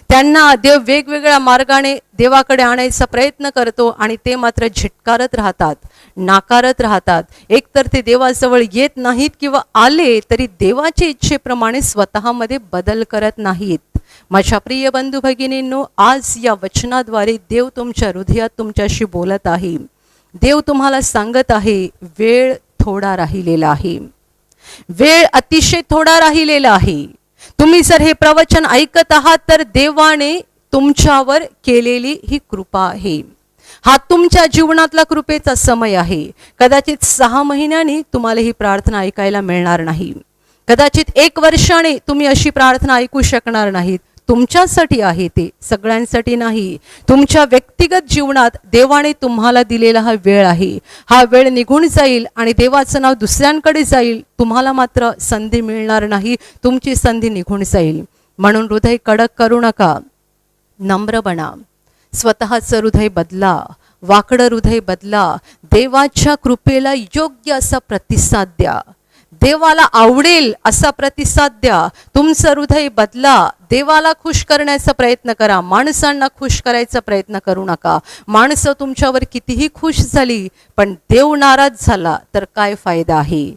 त्यांना देव वेगवेगळ्या मार्गाने देवाकडे आणायचा प्रयत्न करतो आणि ते मात्र झिटकारत राहतात, नाकारत राहतात. एकतर ते देवाजवळ येत नाहीत किंवा आले तरी देवाच्या इच्छेप्रमाणे स्वतःमध्ये बदल करत नाहीत. माझ्या प्रिय बंधू भगिनींनो, आज या वचनाद्वारे देव तुमच्या हृदयात तुमच्याशी बोलत आहे. देव तुम्हाला सांगत आहे, वेळ थोडा राहिलेला आहे, वेळ अतिशय थोडा राहिलेला आहे. तुम्ही जर हे प्रवचन ऐकत आहात तर देवाने तुमच्यावर केलेली ही कृपा आहे. हा तुमच्या जीवनातला कृपेचा समय आहे. कदाचित 6 महिन्यांनी तुम्हाला ही प्रार्थना ऐकायला मिळणार नाही, कदाचित 1 वर्षाने तुम्ही अशी प्रार्थना ऐकू शकणार नाहीत. तुमच्यासाठी आहे, ते सगळ्यांसाठी नाही. तुमच्या व्यक्तिगत जीवनात देवाने तुम्हाला दिलेला हा वेळ आहे. हा वेळ निघून जाईल आणि देवाचं नाव दुसऱ्यांकडे जाईल, तुम्हाला मात्र संधी मिळणार नाही, तुमची संधी निघून जाईल. म्हणून हृदय कडक करू नका, नम्र बना, स्वतःचं हृदय बदला, वाकडं हृदय बदला, देवाच्या कृपेला योग्य असा प्रतिसाद द्या, देवाला आवडेल असा प्रतिसाद द्या. तुमचं हृदय बदला, देवाला खुश करण्याचा प्रयत्न करा, माणसांना खुश करायचा प्रयत्न करू नका. माणसं तुमच्यावर कितीही खुश झाली पण देव नाराज झाला तर काय फायदा आहे?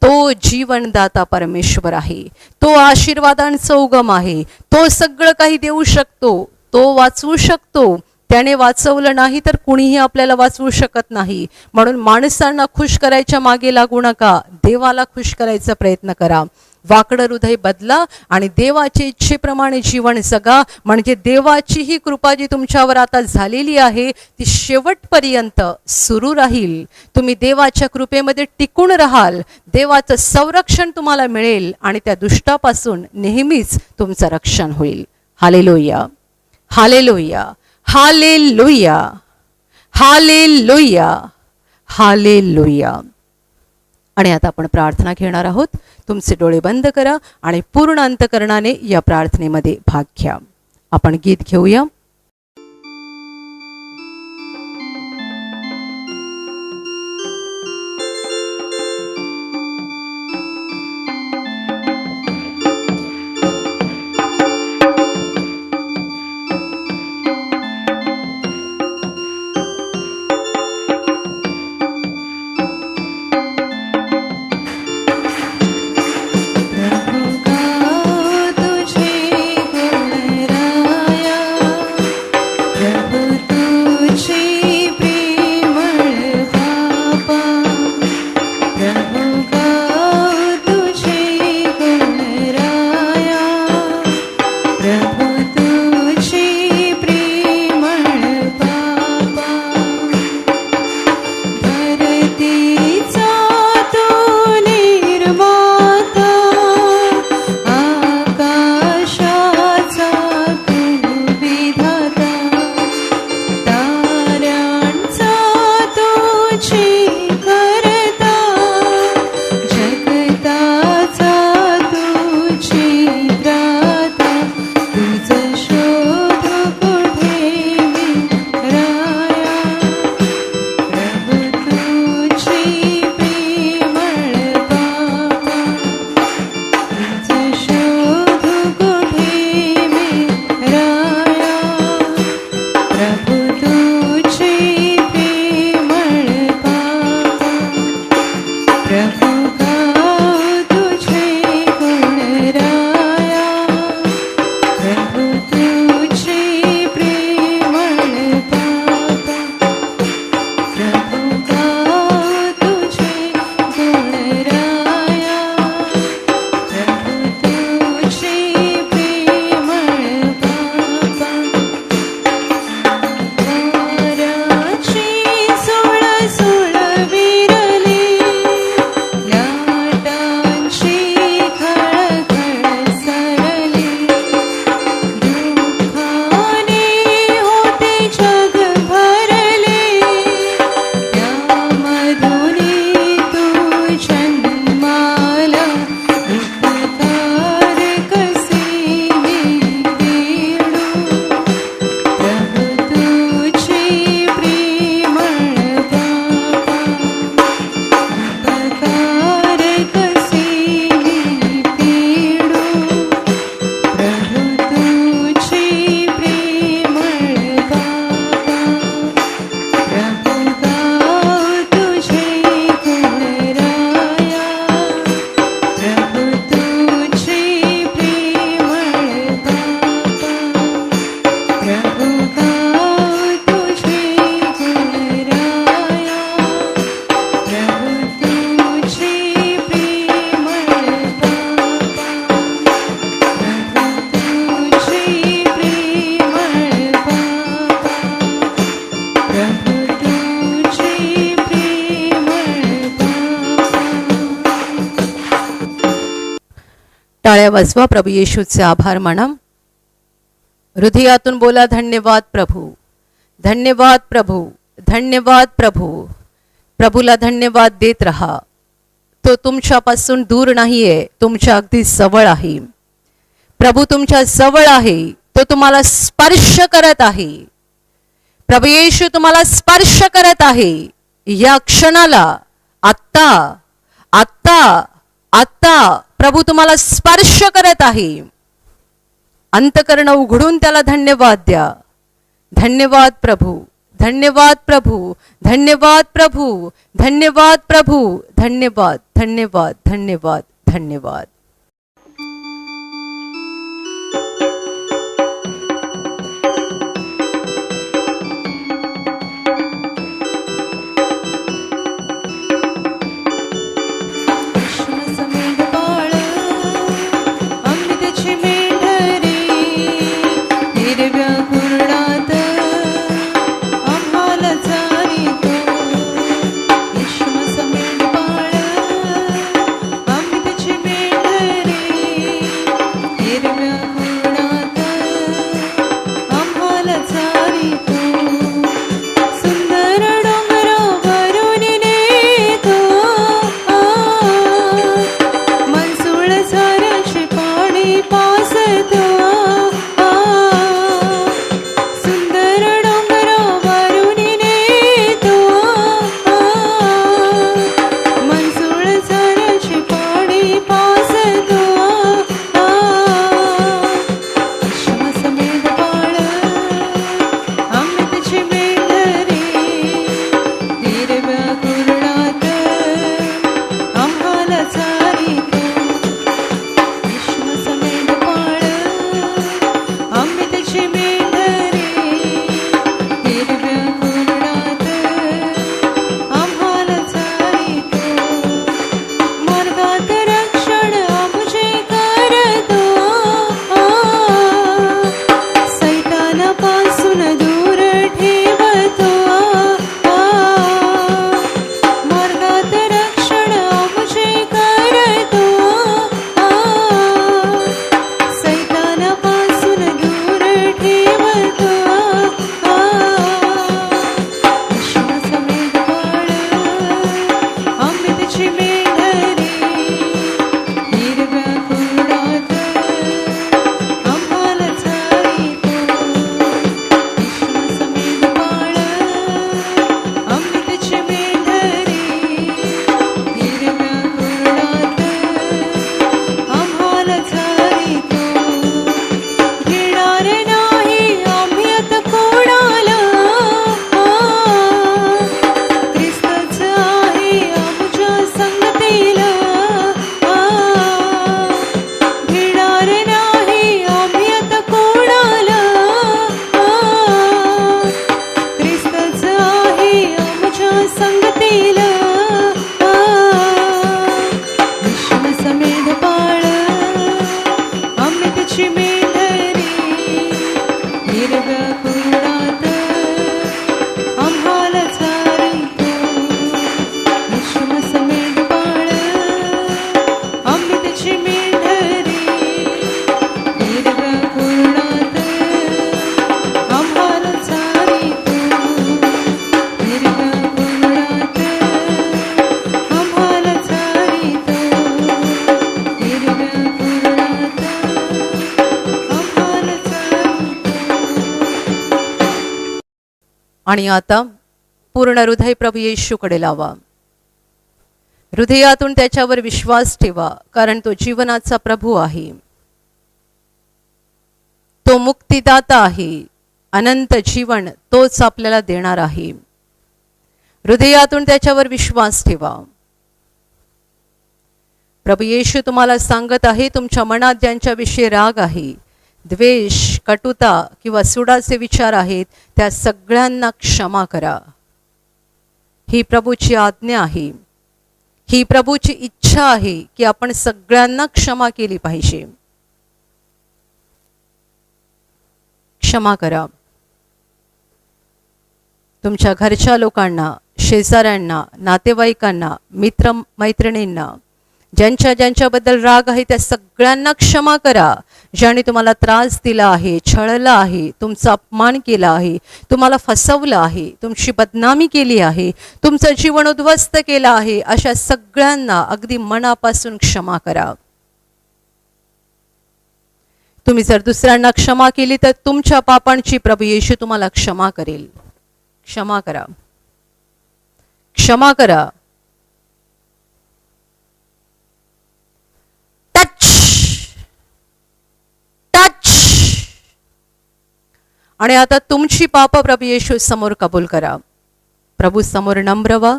तो जीवनदाता परमेश्वर आहे, तो आशीर्वादांचा उगम आहे, तो सगळं काही देऊ शकतो, तो वाचवू शकतो. त्याने वाचवलं नाही तर कुणीही आपल्याला वाचवू शकत नाही. म्हणून माणसांना खुश करायच्या मागे लागू नका, देवाला खुश करायचा प्रयत्न करा. वाकडं हृदय बदला आणि देवाच्या इच्छेप्रमाणे जीवन जगा, म्हणजे देवाची ही कृपा जी तुमच्यावर आता झालेली आहे ती शेवटपर्यंत सुरू राहील. तुम्ही देवाच्या कृपेमध्ये टिकून राहाल, देवाचं संरक्षण तुम्हाला मिळेल आणि त्या दुष्टापासून नेहमीच तुमचं रक्षण होईल. Hallelujah, hallelujah, hallelujah, hallelujah, hallelujah. आणि आता आपण प्रार्थना घेणार आहोत. तुमचे डोळे बंद करा आणि पूर्ण अंतकरणाने या प्रार्थनेमध्ये भाग घ्या. आपण गीत घेऊया. टाळ्या वाजवा, प्रभू येशूचे आभार माना. हृदयातून बोला, धन्यवाद प्रभू, धन्यवाद प्रभू, धन्यवाद प्रभू. प्रभूला धन्यवाद देत रहा. तो तुमच्यापासून दूर नाहीये, तुमच्या अगदी जवळ आहे. प्रभू तुमच्या जवळ आहे, तो तुम्हाला स्पर्श करत आहे. प्रभू येशू तुम्हाला स्पर्श करत आहे. या क्षणाला आत्ता आत्ता आत्ता प्रभू तुम्हाला स्पर्श करत आहे. अंतकरण उघडून त्याला धन्यवाद द्या. धन्यवाद प्रभू, धन्यवाद प्रभू, धन्यवाद प्रभू, धन्यवाद प्रभू, धन्यवाद धन्यवाद धन्यवाद धन्यवाद. आणि आता पूर्ण हृदय प्रभू येशूकडे लावा. हृदयातून त्याच्यावर विश्वास ठेवा, कारण तो जीवनाचा प्रभू आहे. तो मुक्तिदाता आहे. अनंत जीवन तोच आपल्याला देणार आहे. हृदयातून त्याच्यावर विश्वास ठेवा. प्रभू येशू तुम्हाला सांगत आहे, तुमच्या मनात ज्यांच्याविषयी राग आहे, द्वेष, कटुता किंवा सुडाचे विचार आहेत, त्या सगळ्यांना क्षमा करा. ही प्रभूची आज्ञा आहे. ही प्रभूची इच्छा आहे की आपण सगळ्यांना क्षमा केली पाहिजे. क्षमा करा. तुमच्या घरच्या लोकांना, शेजाऱ्यांना, नातेवाईकांना, मित्र मैत्रिणींना ज्यांच्या ज्यांच्याबद्दल राग आहे त्या सगळ्यांना क्षमा करा. ज्याने तुम्हाला त्रास दिला आहे, छळला आहे, तुमचा अपमान केला आहे, तुम्हाला फसवलं आहे, तुमची बदनामी केली आहे, तुमचं जीवन उद्ध्वस्त केलं आहे, अशा सगळ्यांना अगदी मनापासून क्षमा करा. तुम्ही जर दुसऱ्यांना क्षमा केली तर तुमच्या पापांची प्रभू येशू तुम्हाला क्षमा करेल. क्षमा करा, क्षमा करा. आणि आता तुमची पाप प्रभू येशू समोर कबूल करा. प्रभू समोर नम्र व्हा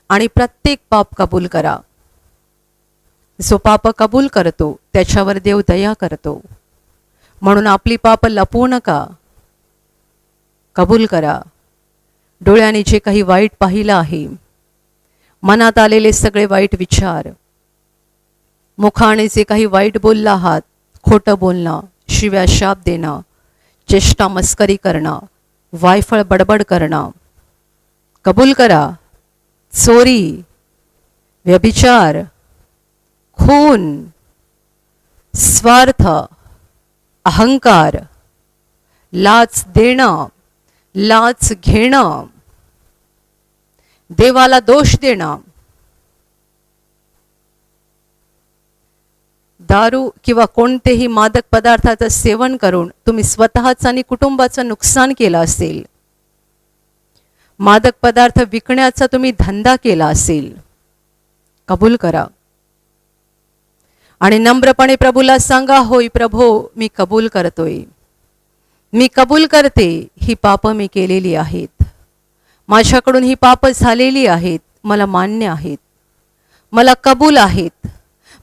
आणि प्रत्येक पाप कबूल करा. जो पाप कबूल करतो त्याच्यावर देव दया करतो. म्हणून आपली पाप लपवू नका, कबूल करा. डोळ्याने जे काही वाईट पाहिलं आहे, मनात आलेले सगळे वाईट विचार, मुखाने जे काही वाईट बोलला आहात, खोटं बोलणं, शिव्या शाप देणं, चेष्टा मस्करी करणं, वायफळ बडबड करणं, कबूल करा. चोरी, व्यभिचार, खून, स्वार्थ, अहंकार, लाच देणं, लाच घेणं, देवाला दोष देणं, दारू किंवा कोणतेही मादक पदार्थाचं सेवन करून तुम्ही स्वतःचं आणि कुटुंबाचं नुकसान केलं असेल, मादक पदार्थ विकण्याचा तुम्ही धंदा केला असेल, कबूल करा. आणि नम्रपणे प्रभूला सांगा, होय प्रभो, मी कबूल करतोय, मी कबूल करते, ही पाप मी केलेली आहेत, माझ्याकडून ही पाप झालेली आहेत, मला मान्य आहेत, मला कबूल आहेत,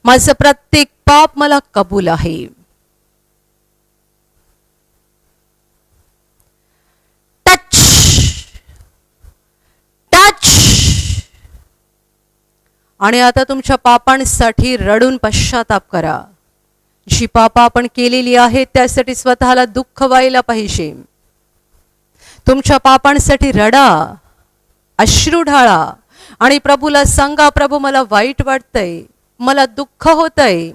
माझं प्रत्येक पाप मला कबूल आहे. Touch touch. आणि आता तुमच्या पापांसाठी रडून पश्चाताप करा. जी पापा आपण केलेली आहेत त्यासाठी स्वतःला दुःख व्हायला पाहिजे. तुमच्या पापांसाठी रडा, अश्रू ढाळा आणि प्रभूला सांगा, प्रभू मला वाईट वाटतंय, मला दुःख होतंय,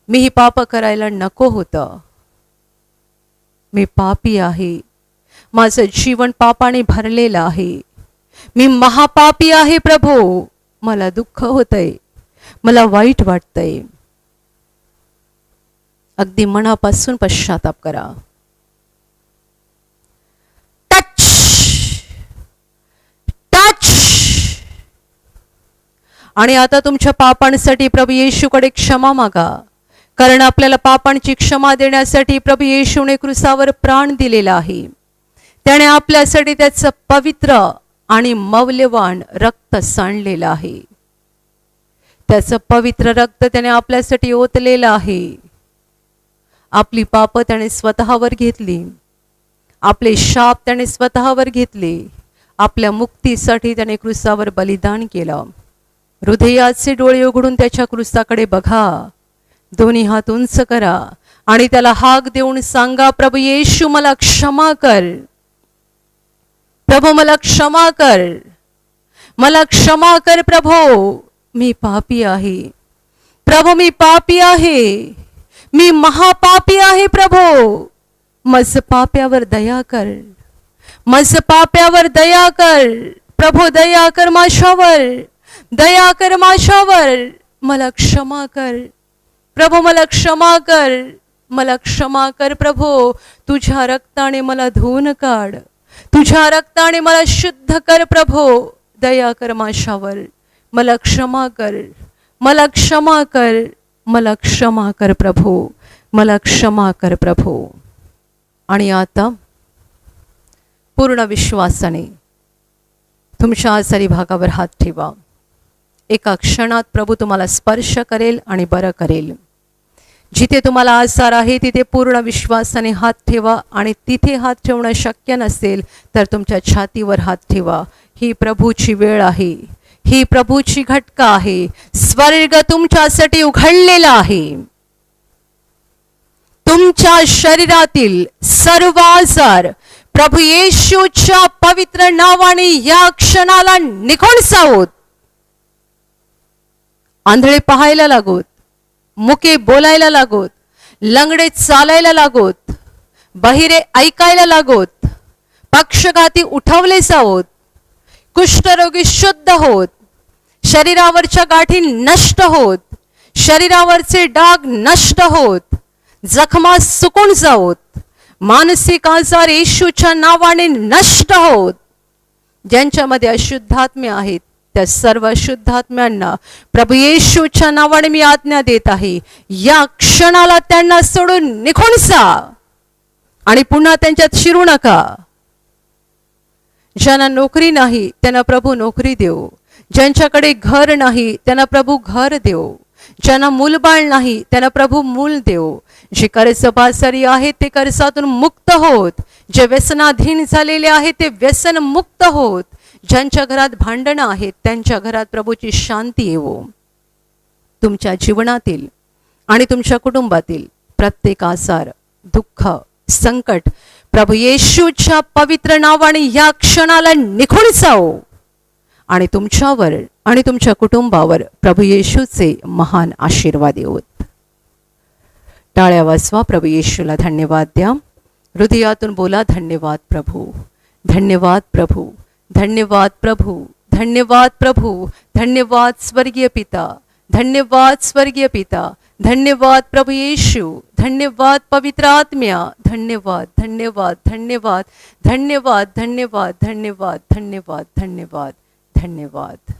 मी ही पाप करायला नको होतं, मी पापी आहे, माझं जीवन पापाने भरलेलं आहे, मी महापापी आहे प्रभू, मला दुःख होतंय, मला वाईट वाटतंय. अगदी मनापासून पश्चाताप करा. Touch touch. आणि आता तुमच्या पापांसाठी प्रभू येशूकडे क्षमा मागा, कारण आपल्याला पापांची क्षमा देण्यासाठी प्रभू येशूने क्रूसावर प्राण दिलेला आहे. त्याने आपल्यासाठी त्याचं पवित्र आणि मौल्यवान रक्त सांडलेलं आहे. त्याचं पवित्र रक्त त्याने आपल्यासाठी ओतलेलं आहे. आपली पाप त्याने स्वतःवर घेतली, आपले शाप त्याने स्वतःवर घेतले, आपल्या मुक्तीसाठी त्याने क्रूसावर बलिदान केलं. हृदयाचे डोळे उघडून त्याच्या क्रूसाकडे बघा, दोन्ही हात उंच करा आणि त्याला हाक देऊन सांगा, प्रभू येशू मला क्षमा कर, प्रभू मला क्षमा कर, मला क्षमा कर प्रभू, मी पापी आहे, प्रभू मी पापी आहे, मी महापापी आहे प्रभू, मज पाप्यावर दया कर, मज पाप्यावर दया कर, प्रभू दया कर माझ्यावर, दया कर माझ्यावर, मला क्षमा कर प्रभू, मला क्षमा कर, मला क्षमा कर प्रभू, तुझ्या रक्ताने मला धुवून काढ, तुझ्या रक्ताने मला शुद्ध कर प्रभू, दया कर माझ्यावर, मला क्षमा कर, मला क्षमा कर, मला क्षमा कर प्रभू, मला क्षमा कर प्रभू. आणि आता पूर्ण विश्वासाने तुमच्या आजारी भागावर हात ठेवा. एका क्षणात प्रभू तुम्हाला स्पर्श करेल आणि बरं करेल. जिथे तुम्हाला आजार आहे तिथे पूर्ण विश्वासाने हात ठेवा आणि तिथे हात ठेवणं शक्य नसेल तर तुमच्या छातीवर हात ठेवा. ही प्रभूची वेळ आहे, ही प्रभूची घटका आहे. स्वर्ग तुमच्यासाठी उघडलेला आहे. तुमच्या शरीरातील सर्व आजार प्रभू येशूच्या पवित्र नावाने या क्षणाला निघून जावोत. आंधळे पाहायला लागोत, मुके बोलायला लागोत, लंगडे चालायला लागोत, बहिरे ऐकायला लागोत, पक्षघाती उठवले जावोत, कुष्ठरोगी शुद्ध होत, शरीरावरच्या गाठी नष्ट होत, शरीरावरचे डाग नष्ट होत, जखमा सुकून जावोत, मानसिक आजार येशूच्या नावाने नष्ट होत. ज्यांच्यामध्ये अशुद्धात्मे आहेत त्या सर्व अशुद्धात्म्यांना प्रभू येशूच्या नावाने मी आज्ञा देत आहे, या क्षणाला त्यांना सोडून निघून जा आणि पुन्हा त्यांच्यात शिरू नका. ज्यांना नोकरी नाही त्यांना प्रभू नोकरी देव, ज्यांच्याकडे घर नाही त्यांना प्रभू घर देव, ज्यांना मूलबाळ नाही त्यांना प्रभू मूल देव, जे कर्जबाजारी आहेत ते कर्जातून मुक्त होत, जे व्यसनाधीन झालेले आहेत ते व्यसन मुक्त होत, ज्यांच्या घरात भांडणं आहेत त्यांच्या घरात प्रभूची शांती येवो. तुमच्या जीवनातील आणि तुमच्या कुटुंबातील प्रत्येक आजार, दुःख, संकट प्रभू येशूच्या पवित्र नावाने या क्षणाला निघून जाओ आणि तुमच्यावर आणि तुमच्या कुटुंबावर प्रभू येशूचे महान आशीर्वाद येवोत. टाळ्या वाजवा, प्रभू येशूला धन्यवाद द्या. हृदयातून बोला, धन्यवाद प्रभू, धन्यवाद प्रभू, धन्यवाद प्रभू, धन्यवाद प्रभू, धन्यवाद स्वर्गीय पिता, धन्यवाद स्वर्गीय पिता, धन्यवाद प्रभू येशू, धन्यवाद पवित्र आत्म्या, धन्यवाद धन्यवाद धन्यवाद धन्यवाद धन्यवाद धन्यवाद धन्यवाद धन्यवाद धन्यवाद.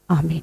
आमीन.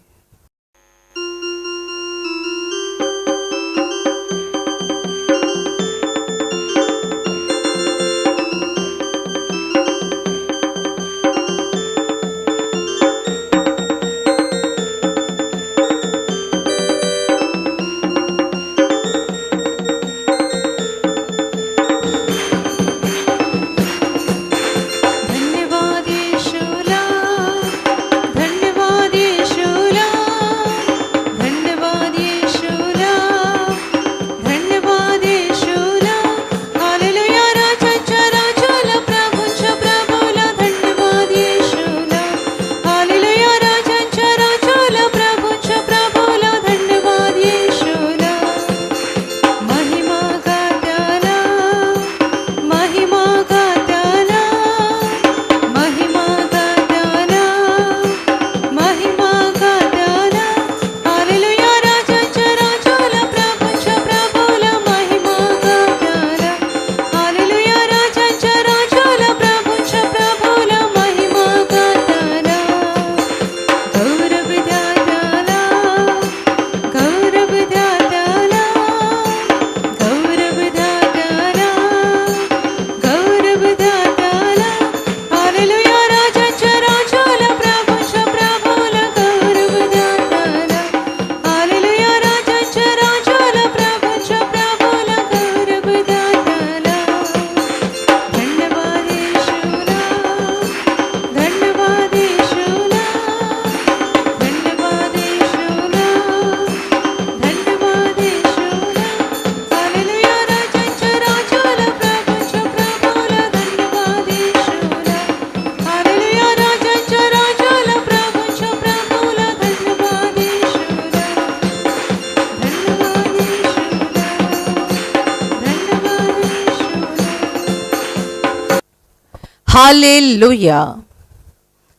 Hallelujah,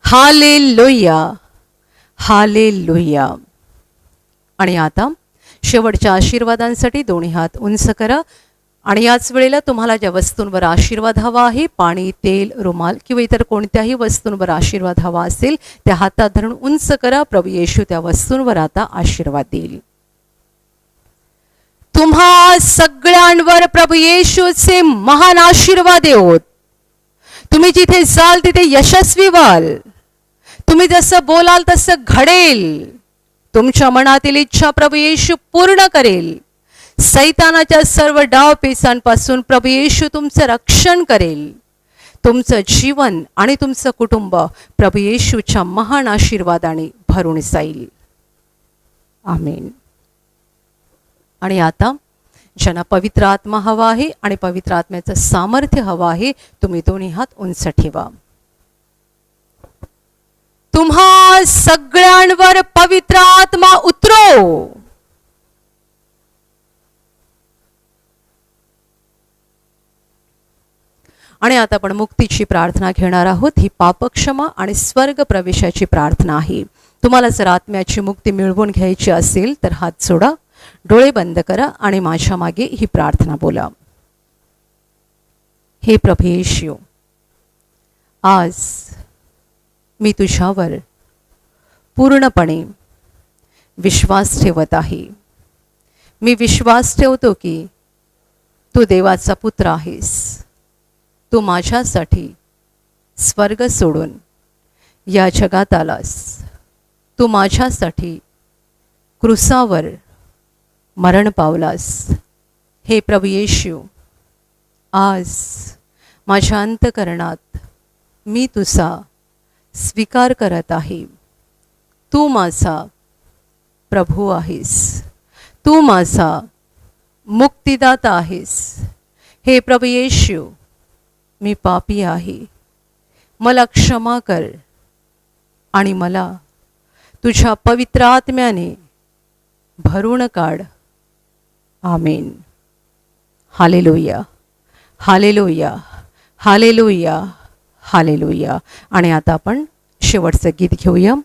hallelujah, hallelujah. आणि आता शेवटच्या आशीर्वादांसाठी दोन्ही हात उंच करा आणि याच वेळेला तुम्हाला ज्या वस्तूंवर आशीर्वाद हवा आहे, पाणी, तेल, रुमाल किंवा इतर कोणत्याही वस्तूंवर आशीर्वाद हवा असेल त्या हातात धरून उंच करा. प्रभू येशू त्या वस्तूंवर आता आशीर्वाद देईल. तुम्हा सगळ्यांवर प्रभू येशूचे महान आशीर्वाद येवोत. तुम्ही जिथे जाल तिथे यशस्वी व्हाल. तुम्ही जसं बोलाल तसं घडेल. तुमच्या मनातील इच्छा प्रभू येशू पूर्ण करेल. सैतानाच्या सर्व डावपेचांपासून प्रभू येशू तुमचं रक्षण करेल. तुमचं जीवन आणि तुमचं कुटुंब प्रभू येशूच्या महान आशीर्वादाने भरून जाईल. आमेन. आणि आता ज्यांना पवित्र आत्मा हवा आहे आणि पवित्र आत्म्याचं सामर्थ्य हवं आहे, तुम्ही दोन्ही हात उंच ठेवा. तुम्हा सगळ्यांवर पवित्र आत्मा उतरो. आणि आता आपण मुक्तीची प्रार्थना घेणार आहोत. ही पापक्षमा आणि स्वर्ग प्रवेशाची प्रार्थना आहे. तुम्हाला जर आत्म्याची मुक्ती मिळवून घ्यायची असेल तर हात जोडा, डोळे बंद करा आणि माझ्या मागे ही प्रार्थना बोला. हे प्रभू येशू, आज मी तुझ्यावर पूर्णपणे विश्वास ठेवत आहे. मी विश्वास ठेवतो की तू देवाचा पुत्र आहेस. तू माझ्यासाठी स्वर्ग सोडून या जगात आलास. तू माझ्यासाठी क्रूसावर मरण पावलास. हे प्रभू येशू, आज माझ्या अंतःकरणात मी तुझा स्वीकार करत आहे. तू माझा प्रभू आहेस. तू माझा मुक्तिदाता आहेस. हे प्रभू येशू, मी पापी आहे. मला क्षमा कर आणि मला तुझ्या पवित्र आत्म्याने भरून काढ. Amen. Hallelujah, hallelujah, hallelujah, hallelujah. आणि आता आपण शेवटचं गीत घेऊया.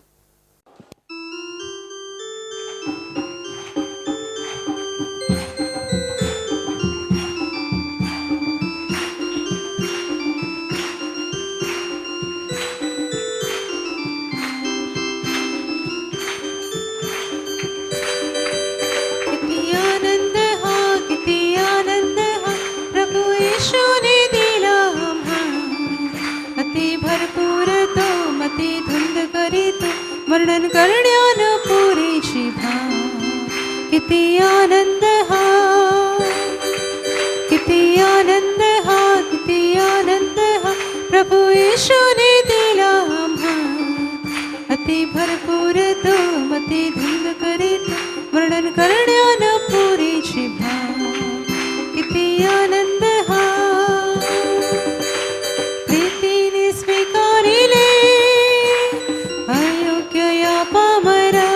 वर्णन करण्यान पुरेची भाव. किती आनंद हा, किती आनंद हा, किती आनंद हा प्रभू येशूने दिला आम्हा. अति भरपूर तो मती धुंद करीत वर्णन करण्यान पुरेची भाव. किती आनंद हा, प्रीतीने स्वीकारिले पामरा.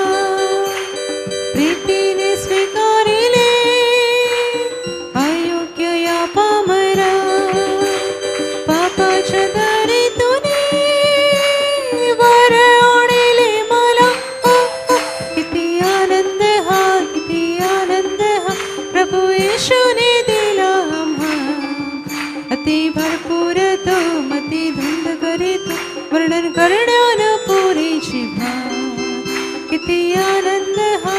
प्रीतीने स्वीकारिले अयोग्य या पामरा. पापाच्या दारीतूने वर आणले मला. किती आनंद हा, किती आनंद हा प्रभू येशूने दिला आम्हा. अति भरपूर तो मती धुंद करीत वर्णन करण्यान पुरेची भाव. किती आनंद हा,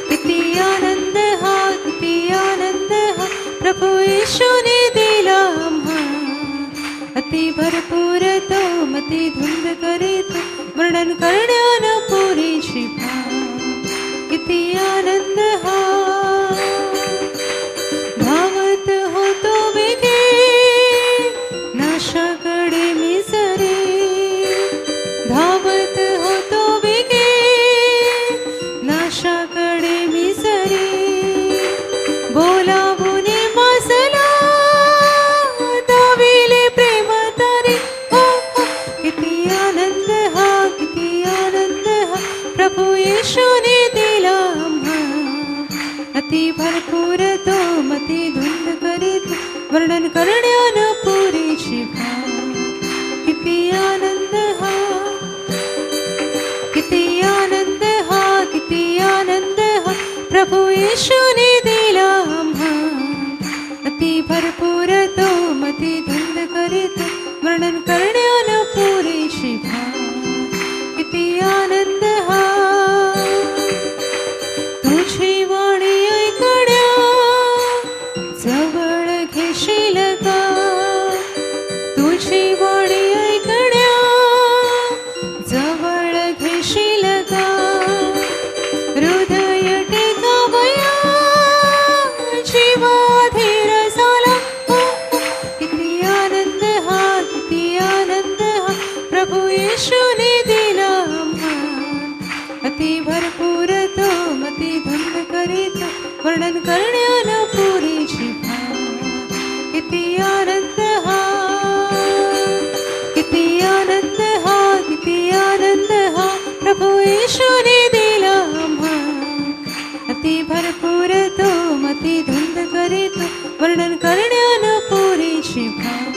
किती आनंद हा, किती आनंद हा प्रभू येशूने दिला आम्हा. अति भरपूर तो मती धुंद करीत वर्णन करण्यान पुरेची भाव. किती आनंद हा, धावत होतो वेगे नाशाकडे मी जरे. धावत होतो वेगे नाशाकडे मी जरे. बोलावूने मासला दाविले प्रेम तारे. किती आनंद हा, किती आनंद हा प्रभू येशूने दिला आम्हा. अति भरपूर तो मती धुंद करीत वर्णन करण्यान पुरेची भाव. किती आनंद हा, किती आनंद हा, किती आनंद हा प्रभू येशूने दिला आम्हा. अति भरपूर तो मती धुंद करीत वर्णन करण्यान पुरेची भाव. किती आनंद हा, तुझी वाणी ऐकण्या जवळ घेशील का. तुझी वाणी ऐकण्या जवळ घेशील का. हृदय टेकावया जीवा धीर झाला. किती आनंद हा, किती आनंद हा प्रभू येशूने दिला आम्हा. अति भरपूर तो मती धुंद करीत वर्णन करण्यान पुरेची भाव. किती आनंद हा, किती आनंद हा, किती येशूने दिला आम्हा. अति भरपूर तो मती धुंद करीतो वर्णन करण्यान पुरेशी भाव.